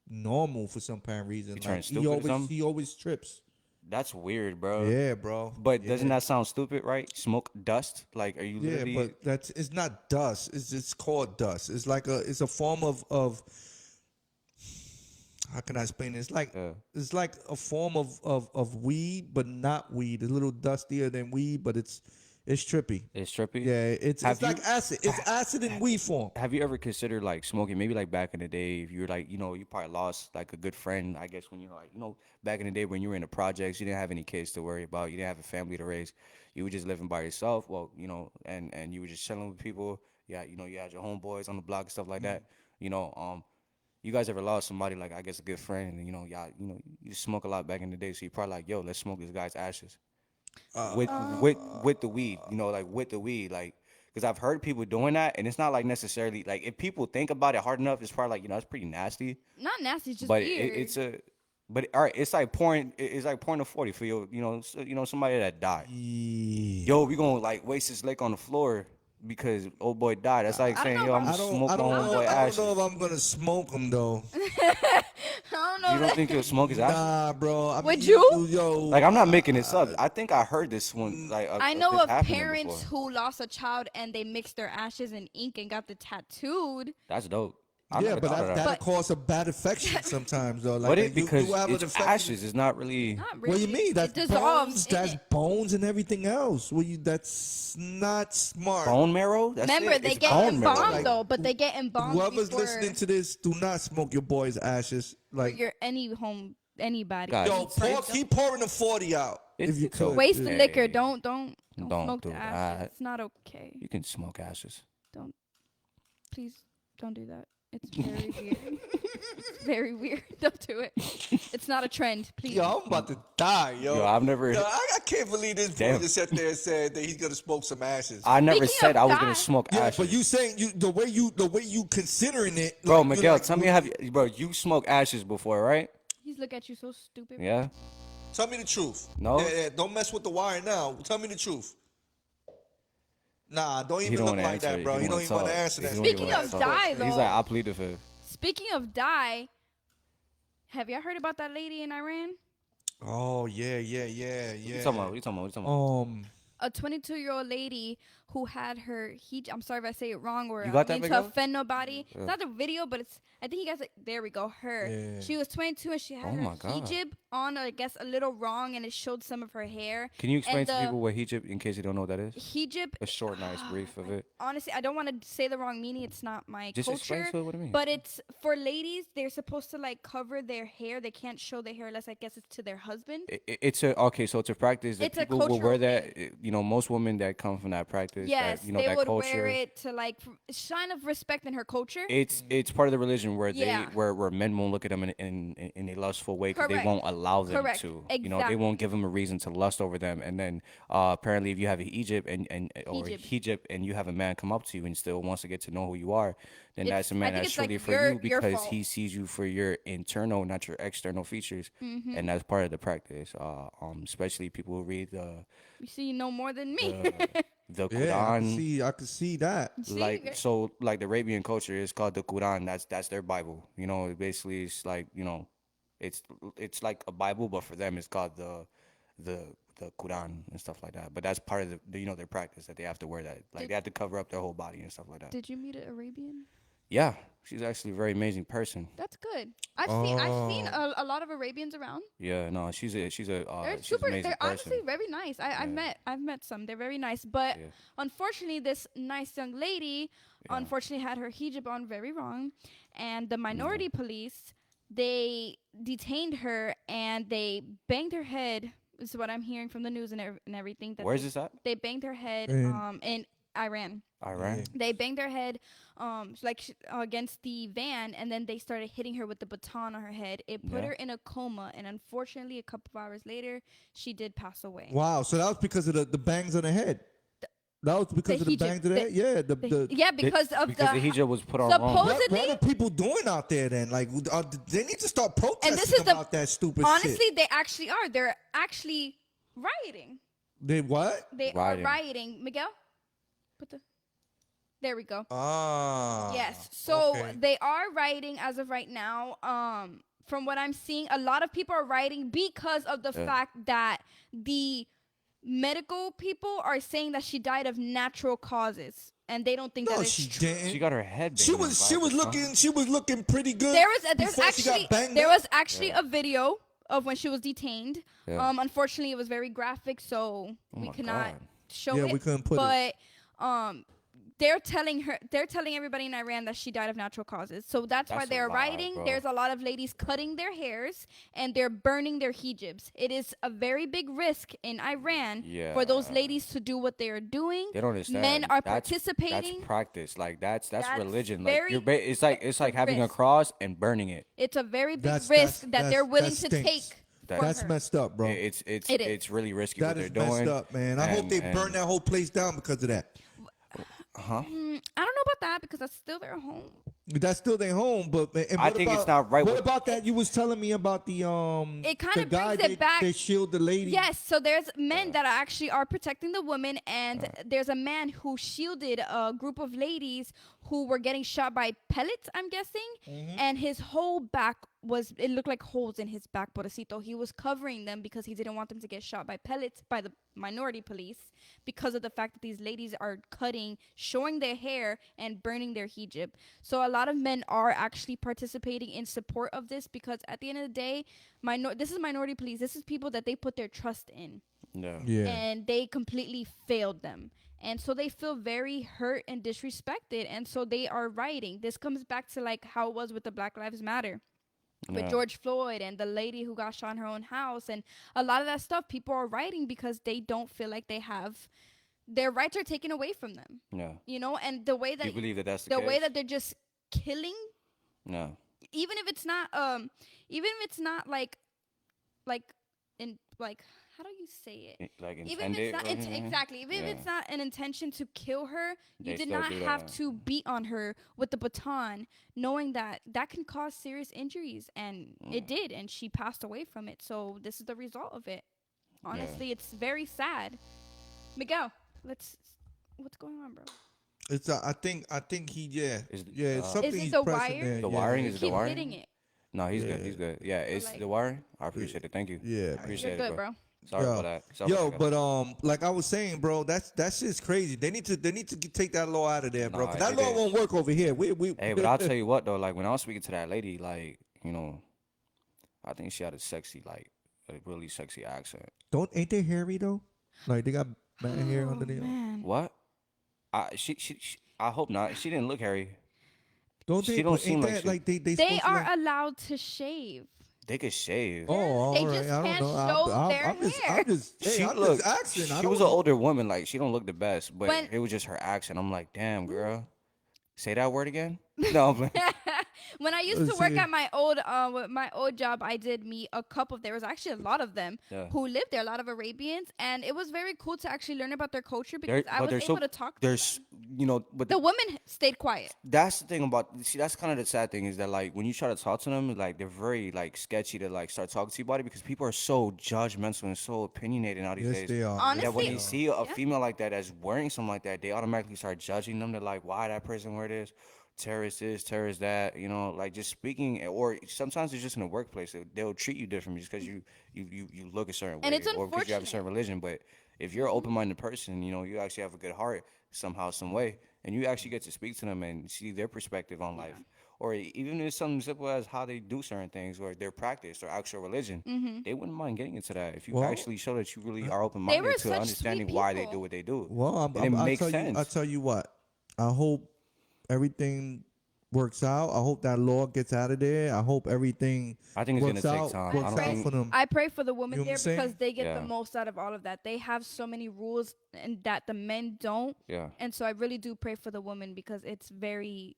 normal for some apparent reason. He turned Like, stupid or something? he always trips. That's weird, bro. Yeah, bro. But yeah. doesn't that sound stupid, right? Smoke dust? Like, are you Yeah, literally... but it's not dust. It's called dust. It's like it's a form of how can I explain it? It's like a form of weed, but not weed. It's a little dustier than weed, but it's trippy. It's trippy? Yeah, it's Have like you- acid. It's acid in weed form. Have you ever considered like smoking? Maybe like back in the day, if you were like, you probably lost like a good friend. I guess when you're like, back in the day when you were in the projects, you didn't have any kids to worry about. You didn't have a family to raise. You were just living by yourself. Well, and you were just chilling with people. Yeah, you had your homeboys on the block and stuff like that. You guys ever lost somebody like I guess a good friend, and you smoke a lot back in the day, so you probably like, yo, let's smoke this guy's ashes. With the weed, like with the weed, like because I've heard people doing that, and it's not like necessarily like if people think about it hard enough, it's probably like it's pretty nasty. Not nasty, it's just But weird. but all right, it's like pouring a 40 for somebody that died. Yeah. Yo, we gonna like waste this lick on the floor because old boy died. That's like I saying, don't yo, know I'm about- gonna I don't, smoke I my don't, own know, boy I don't ashes. know if I'm gonna smoke them though. I don't know. You don't think you'll smoke his ashes? Nah, bro. I Would mean, you? Yo, Like I'm not making this up. I think I heard this one. Like I know this of happening parents before. who lost a child and they mixed their ashes in ink and got the tattooed. That's dope. I yeah, never but thought of that'll But- cause a bad infection sometimes though. Like But you because have an it's infection- ashes, it's not really. Not What really. do you mean? That's It dissolves. bones. That's bones and everything else. That's not smart. Bone marrow? That's Remember, it. they It's get bone marrow. embalmed Like, though, but they get embalmed Whoever's before listening to this, do not smoke your boy's ashes. Like, your anybody. God. yo, keep pouring the 40 out if you It's could. okay. Waste the Hey. liquor. Don't smoke do the ashes. that. It's not okay. You can smoke ashes. Please don't do that. It's very weird. It's very weird. Don't do it. It's not a trend, please. Yo, I'm about to die, yo. Yo, I've never- Yo, I can't believe this boy Damn. just sat there and said that he's gonna smoke some ashes. I never Speaking said of I was gonna that- smoke Yeah, ashes. but you saying the way you considering it, Bro, like, you're Miguel, like, tell me, bro, you smoked ashes before, right? He's look at you so stupid. Yeah. Tell me the truth. No? Yeah, don't mess with the wire now. Tell me the truth. Nah, don't He even don't look want to like answer that, it. bro. He You don't even want to talk. answer He that. don't even Speaking wanna of talk. die, He's though. like, I plead the fifth. Speaking of die, have y'all heard about that lady in Iran? Oh yeah. What you talking about? What you talking about? A 22-year-old lady who had her hijab. I'm sorry if I say it wrong or You I got don't that mean to video? offend nobody. It's not the video, but it's. I think you guys. There we go. Her. Yeah. She was 22 and she had Oh her my God. hijab on. I guess a little wrong, and it showed some of her hair. Can you explain And to the people what hijab, in case you don't know what that is? hijab? A short, nice brief of it. Honestly, I don't want to say the wrong meaning. It's not my Just explain culture. to it what it means. But it's for ladies. They're supposed to like cover their hair. They can't show their hair unless I guess it's to their husband. It's a practice that It's a people will wear cultural that. You know, most women that come from that practice, Yes, that, you know, they that would culture. wear it to like sign of respect in her culture. It's part of the religion where Yeah. where men won't look at them in a lustful way because they Correct. won't allow them Correct. to. You know, they Exactly. won't give them a reason to lust over them. And then apparently, if you have a hijab or hijab and you have a man come up to you and still wants to get to know who you are, then It's- that's a I man think that's it's, like, truly for your you because fault. he sees you for your internal, not your external features, Mm-hmm. and that's part of the practice. Especially people who read You see, you know more than me. the Yeah, Quran. I can see that. See? Like so, like the Arabian culture is called the Quran. That's their Bible. You know, basically it's like, you know, it's like a Bible, but for them it's called the Quran and stuff like that. But that's part of the you know, their practice that they have to wear that. Like they have to cover up their whole body and stuff like that. Did you meet an Arabian? Yeah, she's actually a very amazing person. That's good. I've seen a lot of Arabians around. Yeah, no, she's a They're she's an super. amazing They're person. honestly very nice. I've met some. They're very nice. But Yeah. unfortunately, this nice young lady unfortunately had her hijab on very wrong, and the minority police they detained her and they banged her head. This is what I'm hearing from the news and everything. That Where's this at? They banged her head in Iran. Iran. They banged her head against the van, and then they started hitting her with the baton on her head. It put her in a coma, and unfortunately, a couple of hours later, she did pass away. Wow, so that was because of the bangs on the head. That was because of the hijab, bangs on the head. Yeah, Yeah, because of Because the hijab was put on wrong. supposed- What supposedly- are people doing out there then? Like, they need to start protesting and this is about that stupid honestly, shit. they actually are. They're actually rioting. They what? They Rioting. are rioting. Miguel, there we go. Ah. Yes. So okay. they are rioting as of right now. From what I'm seeing, a lot of people are rioting because of the fact that the medical people are saying that she died of natural causes, and they don't think No, that is she true. didn't. She got her head. She banged was by she the was baton. looking pretty good. There's before she got actually banged there up. was actually a video of when she was detained. Yeah. Unfortunately, it was very graphic, so Oh we my cannot God. show Yeah, it. we couldn't put it. But they're telling everybody in Iran that she died of natural causes. So that's why That's a they're lie, rioting. bro. There's a lot of ladies cutting their hairs and they're burning their hijabs. It is a very big risk in Iran for those Yeah. ladies to do what they are doing. They don't understand. Men are That's participating. That's practice. Like that's That's religion. Like very- it's like having a risk. cross and burning it. It's a very big That's- risk that's- that they're willing that to stinks. take. That- for That's her. messed up, bro. It's It is. really risky That what is they're doing. messed up, man. I hope And- they burn that whole place down because of that. Huh? I don't know about that because that's still their home. That's still their home, but and I what think about, it's not right What with- about that you was telling me about the It kinda the guy brings it back- they shield the lady? Yes, so there's men that actually are protecting the women, and there's a man who shielded a group of ladies who were getting shot by pellets, I'm guessing, and his whole back it looked like holes in his back, pobrecito. He was covering them because he didn't want them to get shot by pellets by the minority police because of the fact that these ladies are cutting, showing their hair, and burning their hijab. So a lot of men are actually participating in support of this because at the end of the day, this is minority police. This is people that they put their trust in, Yeah. and they completely failed them. And so they feel very hurt and disrespected, and so they are rioting. This comes back to like how it was with the Black Lives Matter. With Yeah. George Floyd and the lady who got shot in her own house, and a lot of that stuff, people are writing because they don't feel like they have their rights are taken away from them. Yeah. You know, and the way that You believe that that's the the case? way that they're just killing No. Even if it's not like how do you say it? Like Even if intended. it's not or anything? exactly, even if Yeah. it's not an intention to kill her, you They did still not do have that. to beat on her with the baton, knowing that that can cause serious injuries, and it did, and she passed away from it. So this is the result of it. Honestly, it's very sad. Miguel, what's going on, bro? It's I think he Is- it's something Is it he's the pressing wire? there. The yeah. wiring You is the keep wiring. hitting it. No, he's good. He's good. Yeah, it's like- the wiring. I appreciate it. Thank you. Yeah, man. Appreciate You're it, good, bro. Sorry Yo, about that. Sorry Yo, about that. but like I was saying, bro, that's shit's crazy. They need to take that law out of there, bro. Nah, 'Cause that it law is. won't work over here. We Hey, but I'll tell you what though. Like when I was speaking to that lady, like I think she had a really sexy accent. ain't they hairy though? Like they got bad hair under there. Man. What? She I hope not. She didn't look hairy. Don't She they? don't But seem ain't like that she- like they They supposed to, are like, allowed to shave. They could shave. Oh, all They right. just I don't can't know. show their hair. I'm just She I'm looked. just asking. I She don't was an know. older woman. Like she don't look the best, but When- it was just her accent. I'm like, damn, girl. Say that word again. No, but When I used Let's to work see. at my old job, I did meet a couple. There was actually a lot of them Yeah. who lived there, a lot of Arabians, and it was very cool to actually learn about their culture they're- because I but was they're able so- to talk. To there's but the women stayed quiet. that's the thing about that's kind of the sad thing is that like when you try to talk to them, like they're very like sketchy to like start talking to you about it because people are so judgmental and so opinionated nowadays. Yes, they are. Honestly, That when they Yes, see a yeah. female like that that's wearing something like that, they automatically start judging them. They're like, why that person wear this? Terrorist this, terrorist that, like just speaking, or sometimes it's just in the workplace. They'll treat you different just because you look a certain And way, it's or because you have a unfortunate. certain religion. But if you're an open-minded person, you actually have a good heart somehow, some way, and you actually get to speak to them and see their perspective on life, or even if it's something simple as how they do certain things or their practice or actual religion, they wouldn't mind getting into that if you Well, actually show that you really are They open-minded were to such understanding sweet why they people. do what they do. Well, And it makes sense. I'll tell you what. I hope everything works out. I hope that law gets out of there. I hope everything I think it's works gonna take out, time. I works don't out think- for them. I pray for the women You know what there I'm because saying? they get Yeah. the most out of all of that. They have so many rules and that the men don't. Yeah. And so I really do pray for the women because it's very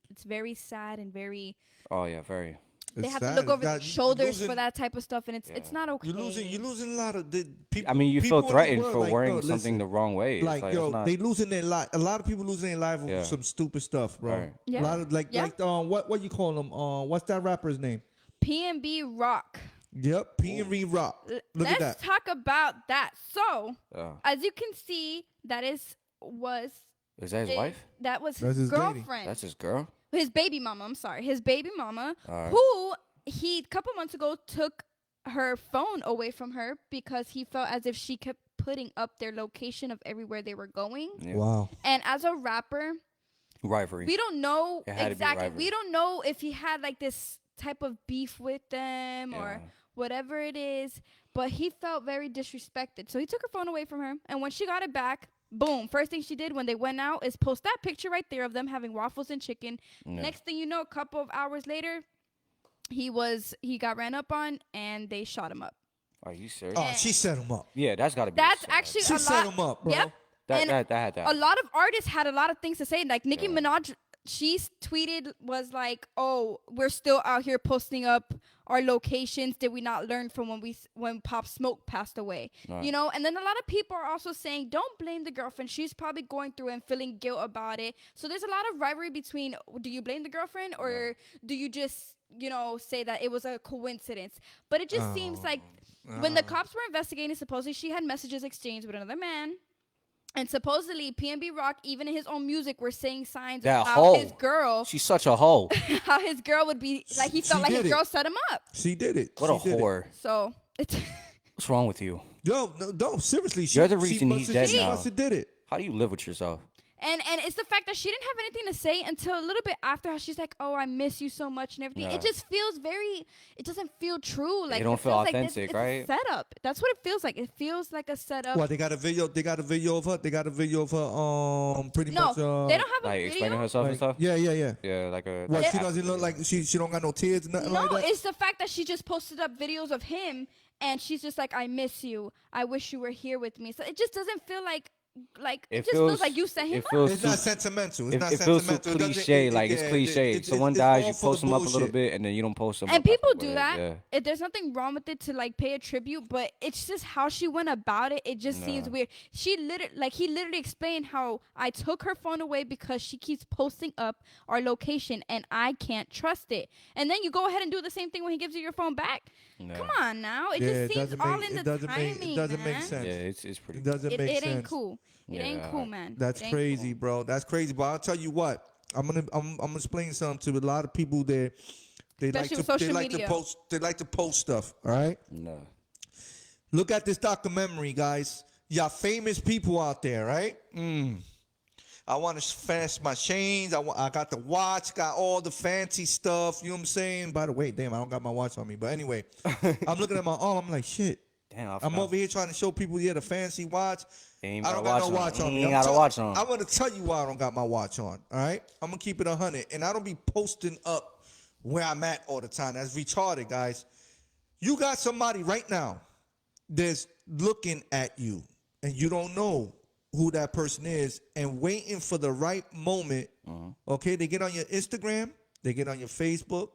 sad and very. Oh yeah, very. They It's have sad. to look over That- their shoulders for losing- that type of stuff, and it's not okay. You're losing a lot of the people. I mean, you people feel in the threatened world, for like, wearing yo, something listen, the wrong way. It's Like it's yo, not- they losing their life. A lot of people losing their life over Yeah. some stupid stuff, bro. Right. Yeah. A lot of Yeah. what you call them? What's that rapper's name? P&B Rock. Yep, P&B Rock. Look Let's at that. talk about that. So, Yeah. as you can see, that was Is that his wife? That was That's his his lady. girlfriend. That's his girl. His baby mama. I'm sorry, his baby mama, Alright. who he a couple months ago took her phone away from her because he felt as if she kept putting up their location of everywhere they were going. Yeah. Wow. And as a rapper, Rivalry. we don't know It had to be exactly. rivalry. We don't know if he had like this type of beef with them or Yeah. whatever it is, but he felt very disrespected. So he took her phone away from her, and when she got it back, boom, first thing she did when they went out is post that picture right there of them having waffles and chicken. Yeah. Next thing you know, a couple of hours later, he got ran up on and they shot him up. Are you serious? Oh, she set him up. Yeah, that's got to be. That's sad. actually She a set lot. him up, bro. Yep. That, and that had that. a lot of artists had a lot of things to say. Like Nicki Yeah. Minaj, she tweeted was like, "Oh, we're still out here posting up our locations. Did we not learn from when Pop Smoke passed away? Right. You know?" And then a lot of people are also saying, "Don't blame the girlfriend. She's probably going through and feeling guilt about it." So there's a lot of rivalry between. Do you blame the girlfriend or do you just say that it was a coincidence? But it just seems like when the cops were investigating, supposedly she had messages exchanged with another man. And supposedly, P&B Rock, even in his own music, were saying signs That of how hoe. his girl, She's such a hoe. how his girl would be like. He felt She like his did it. girl set him up. She did it. What a She did it. whore. So it's What's wrong with you? Yo, no, seriously. You're the reason he's dead she now. must have did it. How do you live with yourself? and it's the fact that she didn't have anything to say until a little bit after. How she's like, "Oh, I miss you so much" and everything. Yeah. It just feels very. It doesn't feel true. Like don't it feel feels like authentic, it's right? A setup. That's what it feels like. It feels like a setup. Well, they got a video. They got a video of her. They got a video of her. Pretty No, much. they don't have a Like video. explaining herself and Like, stuff. yeah. Yeah, like a. What? like She doesn't look like she don't got no tears, nothing like No, that. it's the fact that she just posted up videos of him and she's just like, "I miss you. I wish you were here with me." So it just doesn't feel like like it It just feels feels- like you set him it up. feels It's too- not sentimental. It's It, not it feels too sentimental. It doesn't- cliche, like it's yeah, cliche. Someone it's dies, all you for the post them up a little bullshit. bit, and then you don't post them. And up people afterwards. do that. Yeah. If there's nothing wrong with it to like pay a tribute, but it's just how she went about it. It just seems Nah. weird. She he literally explained how I took her phone away because she keeps posting up our location and I can't trust it. And then you go ahead and do the same thing when he gives you your phone back. Nah. Come on now, it Yeah, just seems all in the timing, it doesn't man. make sense. Yeah, it's pretty. It doesn't make It sense. ain't cool. It ain't Yeah. cool, man. That's It ain't crazy, cool. bro. That's crazy. But I'll tell you what. I'm gonna explain something to a lot of people that they Especially with like social to media. post. They like to post stuff. All right. No. Look at this documentary, guys. Y'all famous people out there, right? I want to fast my chains. I got the watch, got all the fancy stuff. You know what I'm saying? By the way, damn, I don't got my watch on me. But anyway, I'm looking at my arm. I'm like, shit. Damn, I'm over here trying to show people, the fancy watch. Ain't I got don't a got no watch on. watch on me. Ain't got a watch on. I'm going to tell you why I don't got my watch on, all right? I'm going to keep it 100. And I don't be posting up where I'm at all the time. That's retarded, guys. You got somebody right now that's looking at you, and you don't know who that person is, and waiting for the right moment. Okay, they get on your Instagram, they get on your Facebook,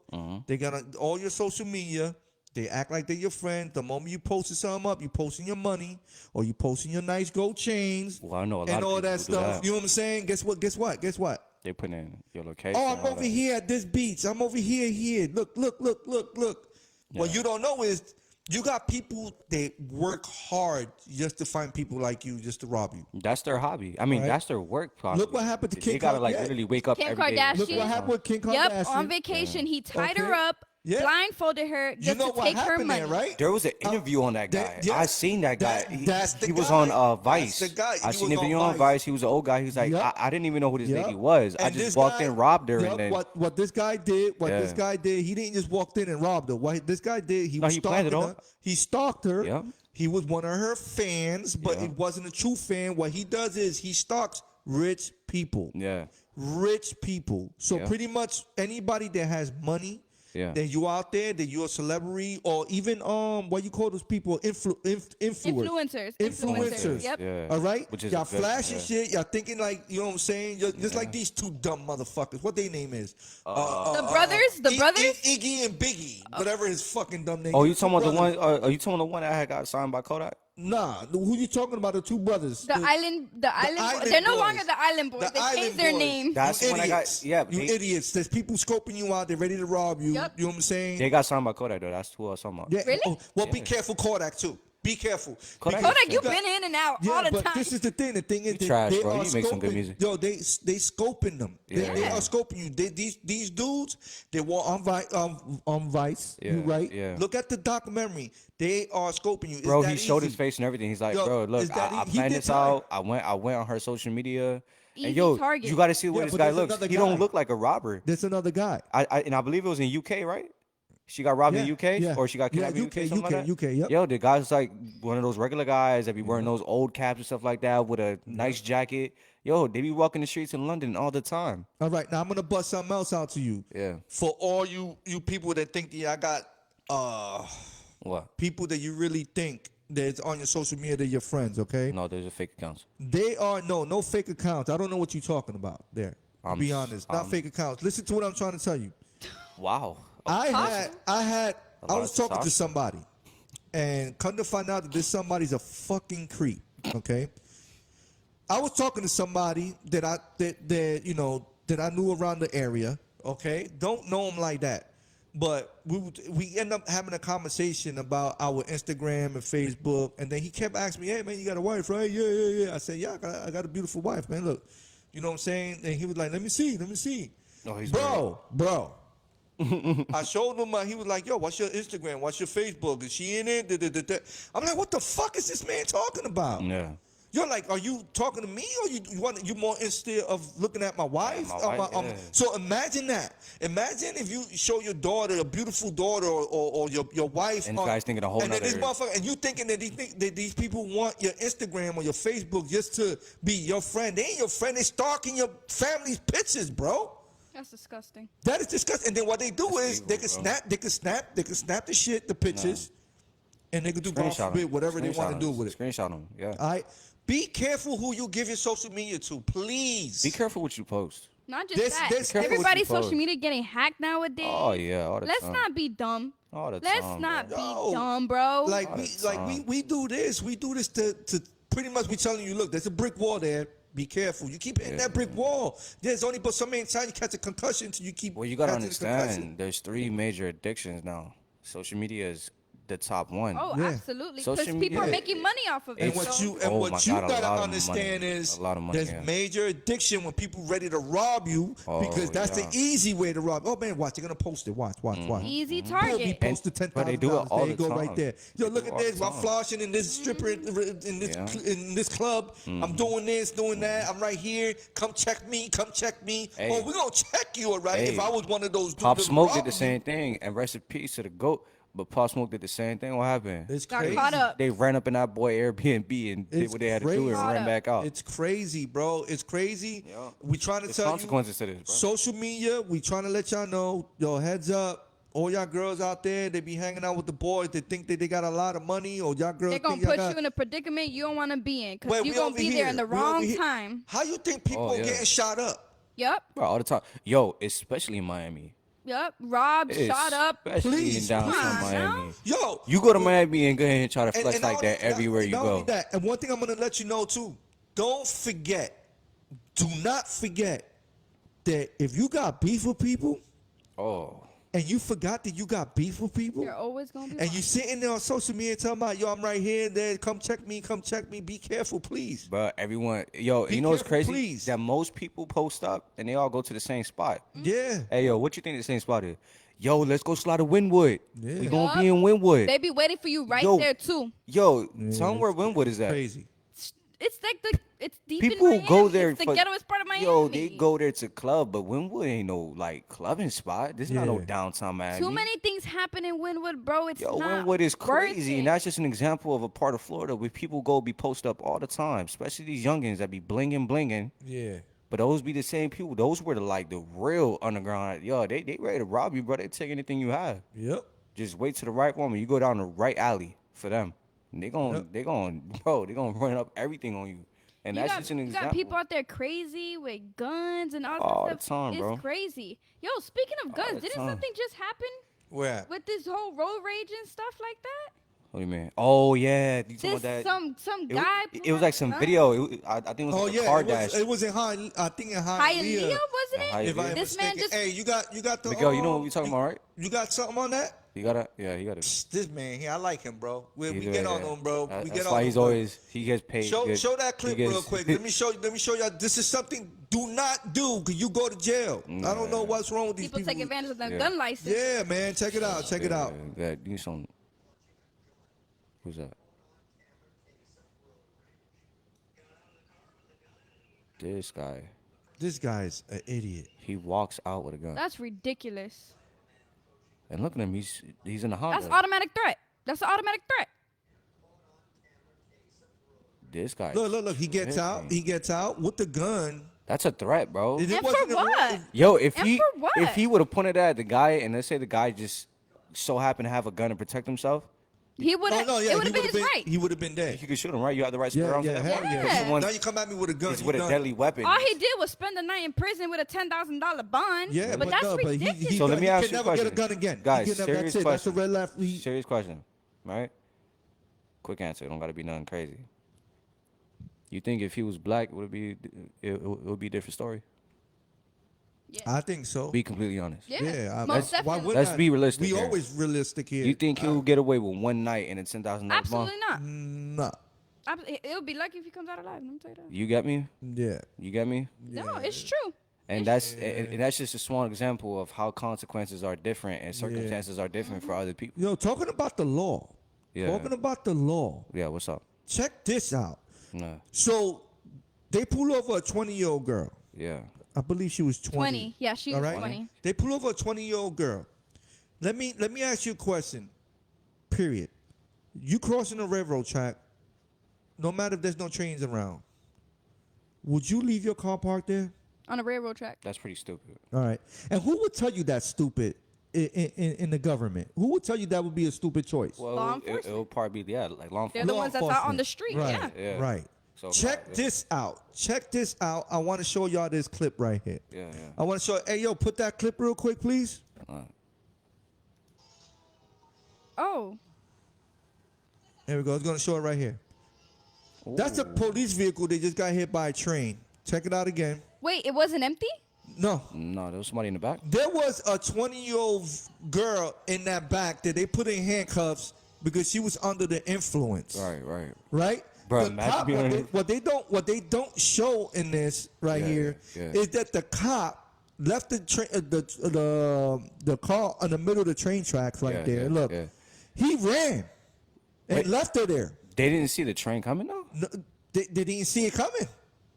they get on all your social media. They act like they're your friend. The moment you posting something up, you posting your money or you posting your nice gold chains. Well, I know a lot and of all people that who do stuff. that. You know what I'm saying? Guess what? They put in your location. Oh, and I'm all over that. here at this beach. I'm over here. Look. What you don't know is you got people that work hard just to find people like you, just to rob you. That's their hobby. I mean, Right. that's their work. Probably. Look what happened to They Kim gotta like Kardashian. literally wake up Kim every day. Kardashian. Look what happened with Kim Kardashian. Yep, on vacation, he tied her Okay. up, Yeah. blindfolded her just You know to what take her happened money. there, right? There was an interview on that guy. that- yeah, I seen that guy. that's the he was guy. on Vice. That's the guy. I He seen was the video on on Vice. He was an old guy. He was like, Yep. I didn't even know who this Yep. lady was. I And just this walked guy- in, robbed her, Yep, and then what this guy did, Yeah. he didn't just walk in and robbed her. What this guy did, he No, was he planned stalking it her. all. He stalked her. Yep. He was one of her fans, but Yep. it wasn't a true fan. What he does is he stalks rich people. yeah, Rich people. So Yeah. pretty much anybody that has money, Yeah. that you out there, that you're a celebrity, or even what you call those people, influencers. Influencers. Yep. yeah. All right, Which is y'all a good- flashing yeah. shit. Y'all thinking like, you know what I'm saying? Just like these two dumb motherfuckers. What their name is? The brothers? The brothers? Iggy and Biggie, whatever his fucking dumb name. Oh, is. you talking about the Brothers. one? Are you talking about the one that had got signed by Kodak? Nah, who you talking about? The two brothers. The island. Island They're no Boys. longer the island boys. The They Island changed their Boys. name. That's You when I got. idiots. Yeah, You idiots. There's people scoping you out. They're ready to rob you. Yep. You know what I'm saying? they got signed by Kodak though. That's who I was talking about. Yeah. Really? Oh, well, be careful, Kodak too. Be careful. Kodak- Because Kodak, you you've got- been in and out Yeah, all the but time. this is the thing. The thing is, You trash, they bro. are You make some good scoping- music. Yo, they scoping them. They Yeah. are scoping you. These dudes, they were on Vice. You Yeah, right? yeah. Look at the documentary. They are scoping you. It's Bro, that he showed his easy. face and everything. He's like, Yo, bro, look, is that I he planned did this time. out. I went on her social media. Easy And yo, target. you got to see what Yeah, this but guy there's looks. another He don't guy. look like a robber. There's another guy. And I believe it was in UK, right? She got robbed in Yeah, UK, yeah. or she got Yeah, kidnapped in UK, something like that. UK, yep. Yo, the guy's like one of those regular guys that be wearing those old caps and stuff like that with a nice jacket. Yo, they be walking the streets in London all the time. All right, now I'm gonna bust something else out to you. Yeah. For all you people that think that I got What? people that you really think that's on your social media that your friends, okay? No, there's a fake accounts. They are no fake accounts. I don't know what you're talking about there. To be honest, not fake accounts. Listen to what I'm trying to tell you. Wow. I was of talking to sauce? somebody, and come to find out that this somebody's a fucking creep. Okay, I was talking to somebody that I knew around the area. Okay, don't know him like that, but we end up having a conversation about our Instagram and Facebook, and then he kept asking me, "Hey man, you got a wife, right?" Yeah. I said, "Yeah, I got a beautiful wife, man. Look, you know what I'm saying?" And he was like, "Let me see." Oh, he's Bro. I showed him. He was like, "Yo, what's your Instagram? What's your Facebook? Is she in it?" I'm like, "What the fuck is this man talking about?" Yeah. You're like, "Are you talking to me, or you more interested of looking at my wife?" my wife, yeah. So imagine that. Imagine if you show your daughter, a beautiful daughter, or your wife, And the guy's thinking a whole and then this nother- motherfucker, and you thinking that these people want your Instagram or your Facebook just to be your friend. They ain't your friend. They stalking your family's pictures, bro. That's disgusting. That is disgusting. And then what they do That's is evil, they can snap the shit, the pictures, and they can do God Screenshot forbid him. whatever they want Screenshot to do him. with it. Screenshot him. Yeah. All right, Be careful who you give your social media to, please. Be careful what you post. Not just that. This- Careful what you Everybody's social post. media getting hacked nowadays. Oh yeah, all the Let's time. not be dumb. All the Let's time, not bro. be Yo, dumb, bro. Like All we the like time. we do this. We do this to pretty much be telling you, look, there's a brick wall there. Be careful. You keep hitting that brick wall. There's only but so many times you catch a concussion till you keep. Well, you gotta catching the concussion. understand. There's 3 major addictions now. Social media is the top one. Oh, Yeah. absolutely. Because Social people are media- making money off of it. And It's- what so- you Oh my God, a gotta lot of understand money. is A lot of money, there's yeah. major addiction when people ready to rob you Oh, because that's yeah. the easy way to rob. Oh man, watch, they're gonna post it. Watch. Easy Boom, he target. posted But they do it $10,000. all There you the go, right time. there. Yo, They look do it at all the this. I'm time. flossing in this stripper in this Yeah. in this club. I'm doing this, doing that. I'm right here. Come check me. Come check me. Hey. Oh, we're gonna check you, all right? Hey. If I was one of those dudes Pop that Smoke robbed did the you. same thing, and rest in peace to the GOAT. But Pop Smoke did the same thing. What happened? It's Got crazy. caught up. They ran up in that boy Airbnb and did It's what they had to crazy. do and Caught ran up. back out. It's crazy, bro. It's crazy. Yeah. We trying to There's tell you. consequences to this, bro. Social media, we trying to let y'all know, yo, heads up. All y'all girls out there, they be hanging out with the boys. They think that they got a lot of money, or y'all girls They're going think to y'all put got. you in a predicament you don't want to be in Wait, because we you're going over to be here. there in the We over wrong here. time. How you think people Oh, yeah. getting shot up? Yep. Bro, all the time. Yo, especially in Miami. Yep. Robbed, shot up. Especially Please, in downtown come on, Miami. now. Yo, You go to Miami and go ahead and try to flex and like not that only everywhere you not go. only that, and one thing I'm gonna let you know too, don't forget, do not forget that if you got beef with people Oh, and you forgot that you got beef with people, You're always going to be and wrong. you sitting there on social media talking about, yo, I'm right here, there, come check me, be careful, please. but everyone, yo, Be you know what's careful, crazy? please. That most people post up and they all go to the same spot. Yeah. Hey, yo, what you think the same spot is? Yo, let's go slide to Wynwood. Yeah. We gonna Yup. be in Wynwood. They be waiting for you right Yo. there, too. Yo, tell them where Wynwood is at. Crazy. It's like it's deep People in who Miami. go there It's the for ghettoest part of Miami. Yo, they go there to club, but Wynwood ain't no like clubbing spot. This not no Yeah. downtown Miami. Too many things happen in Wynwood, bro. It's Yo, not Wynwood is worth crazy, it. and that's just an example of a part of Florida where people go be post up all the time, especially these youngins that be blinging. Yeah. But those be the same people. Those were the real underground. Yo, they ready to rob you, bro. They take anything you have. Yep. Just wait to the right moment. You go down the right alley for them. And they gon' run up everything on you. And You that's got, just an you example. got people out there crazy with guns and all All that the stuff. time, It's bro. crazy. Yo, speaking of guns, the didn't time. something just happen Where? with this whole road rage and stuff like that? What do you mean? Oh yeah, you talking This about that? some It, guy. it was like some video. I think it was Oh like a yeah, car it dash. was in high. I think in Hialeah, Hialeah. wasn't it? Hialeah. If I am This man mistaken. just Hey, you got the. Miguel, you know what we talking about, right? You got something on that? You gotta, yeah, you gotta. This man here, I like him, bro. We He's get on yeah. him, bro. We That's get why on he's him, bro. always he gets paid. Show good. that clip He gets- real quick. Let me show y'all. This is something do not do because you go to jail. I don't know what's wrong with these people people. take advantage of their Yeah. gun license. Yeah, man, check it out. Check it out. Yeah, you some. Who's that? This guy. This guy's an idiot. He walks out with a gun. That's ridiculous. And look at him. He's in a Honda. That's automatic threat. That's an automatic threat. This guy. Look. He gets out. He gets out with the gun. That's a threat, bro. It And wasn't for a- what? Yo, if And he for what? if he would have pointed at the guy and let's say the guy just so happened to have a gun to protect himself, He would Oh have. no, yeah, it would he have been would've his right. He would have been dead. you could shoot him, right? You have the right to Yeah, around yeah, hell Yeah. yeah. The one Now you come at me with a gun. is you with a done. deadly weapon. All he did was spend the night in prison with a $10,000 bond. Yeah, but that's no, ridiculous. he So let me ask can you a never get a question. gun again. Guys, He can never- serious that's it. That's the question. red left. Serious question, right? Quick answer. It don't gotta be nothing crazy. You think if he was black, would it would be a different story? I think so. Be completely honest. Yeah, I- most why definitely. wouldn't Let's I? be realistic We here. always realistic here. You think he'll get away with one night and a $10,000 bond? Absolutely not. Nah. It would be lucky if he comes out alive. Let me tell you that. You get me? Yeah. You get me? No, it's true. And that's just a small example of how consequences are different and circumstances are different for other people. Yo, talking about the law. Yeah. Talking about the law. Yeah, what's up? Check this out. Nah. So they pull over a 20-year-old girl. Yeah. I believe she was 20. 20. Yeah, she All was right? 20. They pull over a 20-year-old girl. Let me ask you a question. Period. You crossing a railroad track, no matter if there's no trains around, would you leave your car parked there? On a railroad track. That's pretty stupid. All right. And who would tell you that's stupid in the government? Who would tell you that would be a stupid choice? Well, Law it'll enforcement. probably be, like law They're the enforcement. ones that's out on the street. Right. Yeah. Yeah. Right. So Check this out. Check this out. I want to show y'all this clip right here. Yeah. I want to show. Hey, yo, put that clip real quick, please. Oh. There we go. It's gonna show it right here. That's a police vehicle. They just got hit by a train. Check it out again. Wait, it wasn't empty? No. No, there was somebody in the back. There was a 20-year-old girl in that back that they put in handcuffs because she was under the influence. Right. Right? Bro, The imagine cop, being what they don't show in this here is that the cop left the car in the middle of the train tracks there. Look, he ran and left her there. They didn't see the train coming though. No, they didn't see it coming.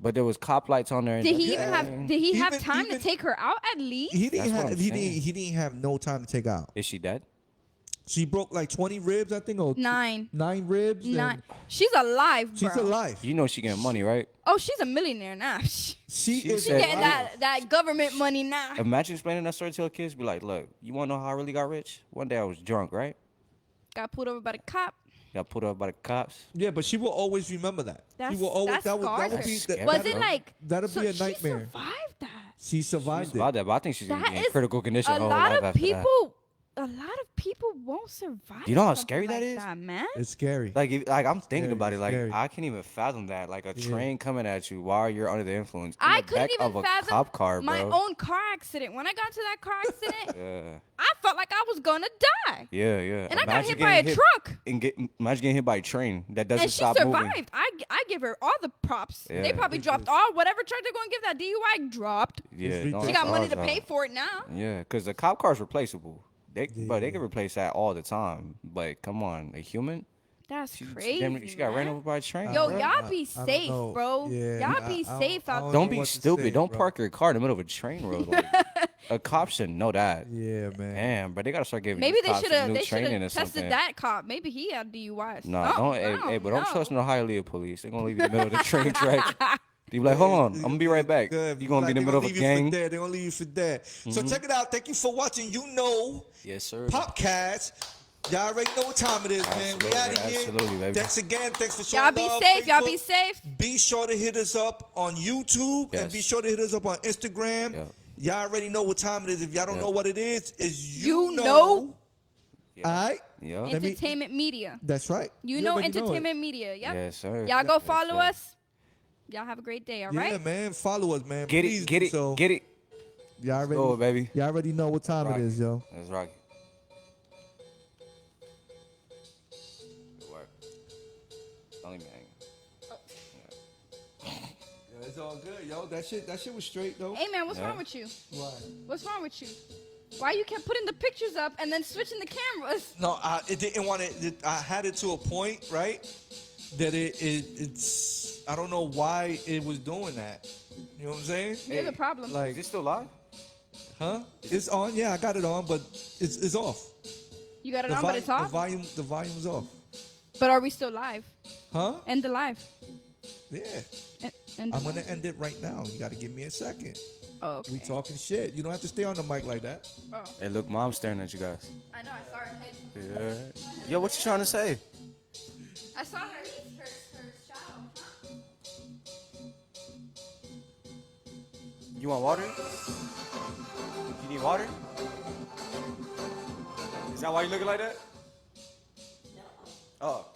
But there was cop lights on there. Did he even have? Did he have Even- time to even- take her out at least? He didn't That's what have. I'm He saying. didn't have no time to take out. Is she dead? She broke like 20 ribs, I think, or 9. 9 ribs. and 9. She's alive, bro. She's alive. You know she getting money, right? Oh, she's a millionaire now. She She is said- Getting that government money now. Imagine explaining that story to her kids. Be like, look, you want to know how I really got rich? One day I was drunk, right? Got pulled over by the cop. Got pulled up by the cops. Yeah, but she will always remember that. That's, She will always. that's That would be. That's That, scary. Was that'll- it like? That'll so be a nightmare. She survived that. She survived About it. that, but I think she's gonna That be in is critical condition. A her whole lot life of after that. people. A lot of people won't survive. You know how something scary like that is? that, man. It's scary. Like, I'm thinking Scary, about it. Like, scary. I can't even fathom that. Like, a Yeah. train coming at you while you're under the influence. In I the couldn't back even of a fathom cop car, my bro. own car accident. When I got into that car accident, Yeah, I felt like I was gonna die. yeah. And I got Imagine hit by a getting truck. Imagine getting hit by a train that doesn't And she stop survived. moving. I give her all the props. Yeah. They probably dropped all whatever charge they're gonna give that DUI dropped. Yeah, It's no, She that's got money to awesome. pay for it now. Yeah, because the cop car's replaceable. But they can replace that all the time. But come on, a human? That's She crazy. got ran man. over by a train. Yo, bro. y'all be I don't safe, know. bro. Yeah, Y'all be safe out know Don't be what to stupid. say, Don't bro. park your car in the middle of a train road. Like, a cop should know that. Yeah, man. Damn, but they gotta start giving Maybe these they cops should some have. new They should training or have something. tested that cop. Maybe he had DUIs. No, Oh, don't. Hey, but don't trust no highly police. They're gonna leave you in the middle of the train track. You be like, hold on, I'm gonna be right back. Good. You gonna be in the They middle of a leave you gang? for dead. They gonna leave you for dead. So check it out. Thank you for watching. You know, Yes, sir. Popcats. Y'all already know what time it is, man. We out of here. Absolutely, baby. Thanks again. Thanks for showing Y'all be love, safe. Y'all Facebook. be safe. Be sure to hit us up on YouTube and Yes. be sure to hit us up on Instagram. Yeah. Y'all already know what time it is. If y'all don't Yeah. know what it is You know. know. Yeah. All right. Yeah. Let me- Entertainment media. That's right. You know already it. entertainment media. Yep. Yes, sir. Y'all go Yes, follow sir. us. Y'all have a great day. All Yeah, right. man. Follow us, man. Get Please it, get do it, so. get it. Y'all already, Go, baby. y'all already know what time Rock it is, yo. Let's rock it. Good work. Don't leave me hanging. Yeah, it's all good, yo. That shit was straight though. Hey man, what's Yeah. wrong with you? Why? What's wrong with you? Why you kept putting the pictures up and then switching the cameras? No, it didn't want it. I had it to a point, right? That it's. I don't know why it was doing that. You know what I'm saying? You're the problem. Is Like, this still live? huh? It's on. Yeah, I got it on, but it's off. You got it The, on, but it's off. the volume's off. But are we still live? Huh? End the live. Yeah. End I'm gonna end it right now. You got to give me a second. Oh, okay. We talking shit. You don't have to stay on the mic like that. Oh. Hey, look, mom's staring at you guys. I know. I saw her. Yeah. Yo, what you trying to say? I saw her shadow. You want water? You need water? Is that why you looking like that? No. Oh.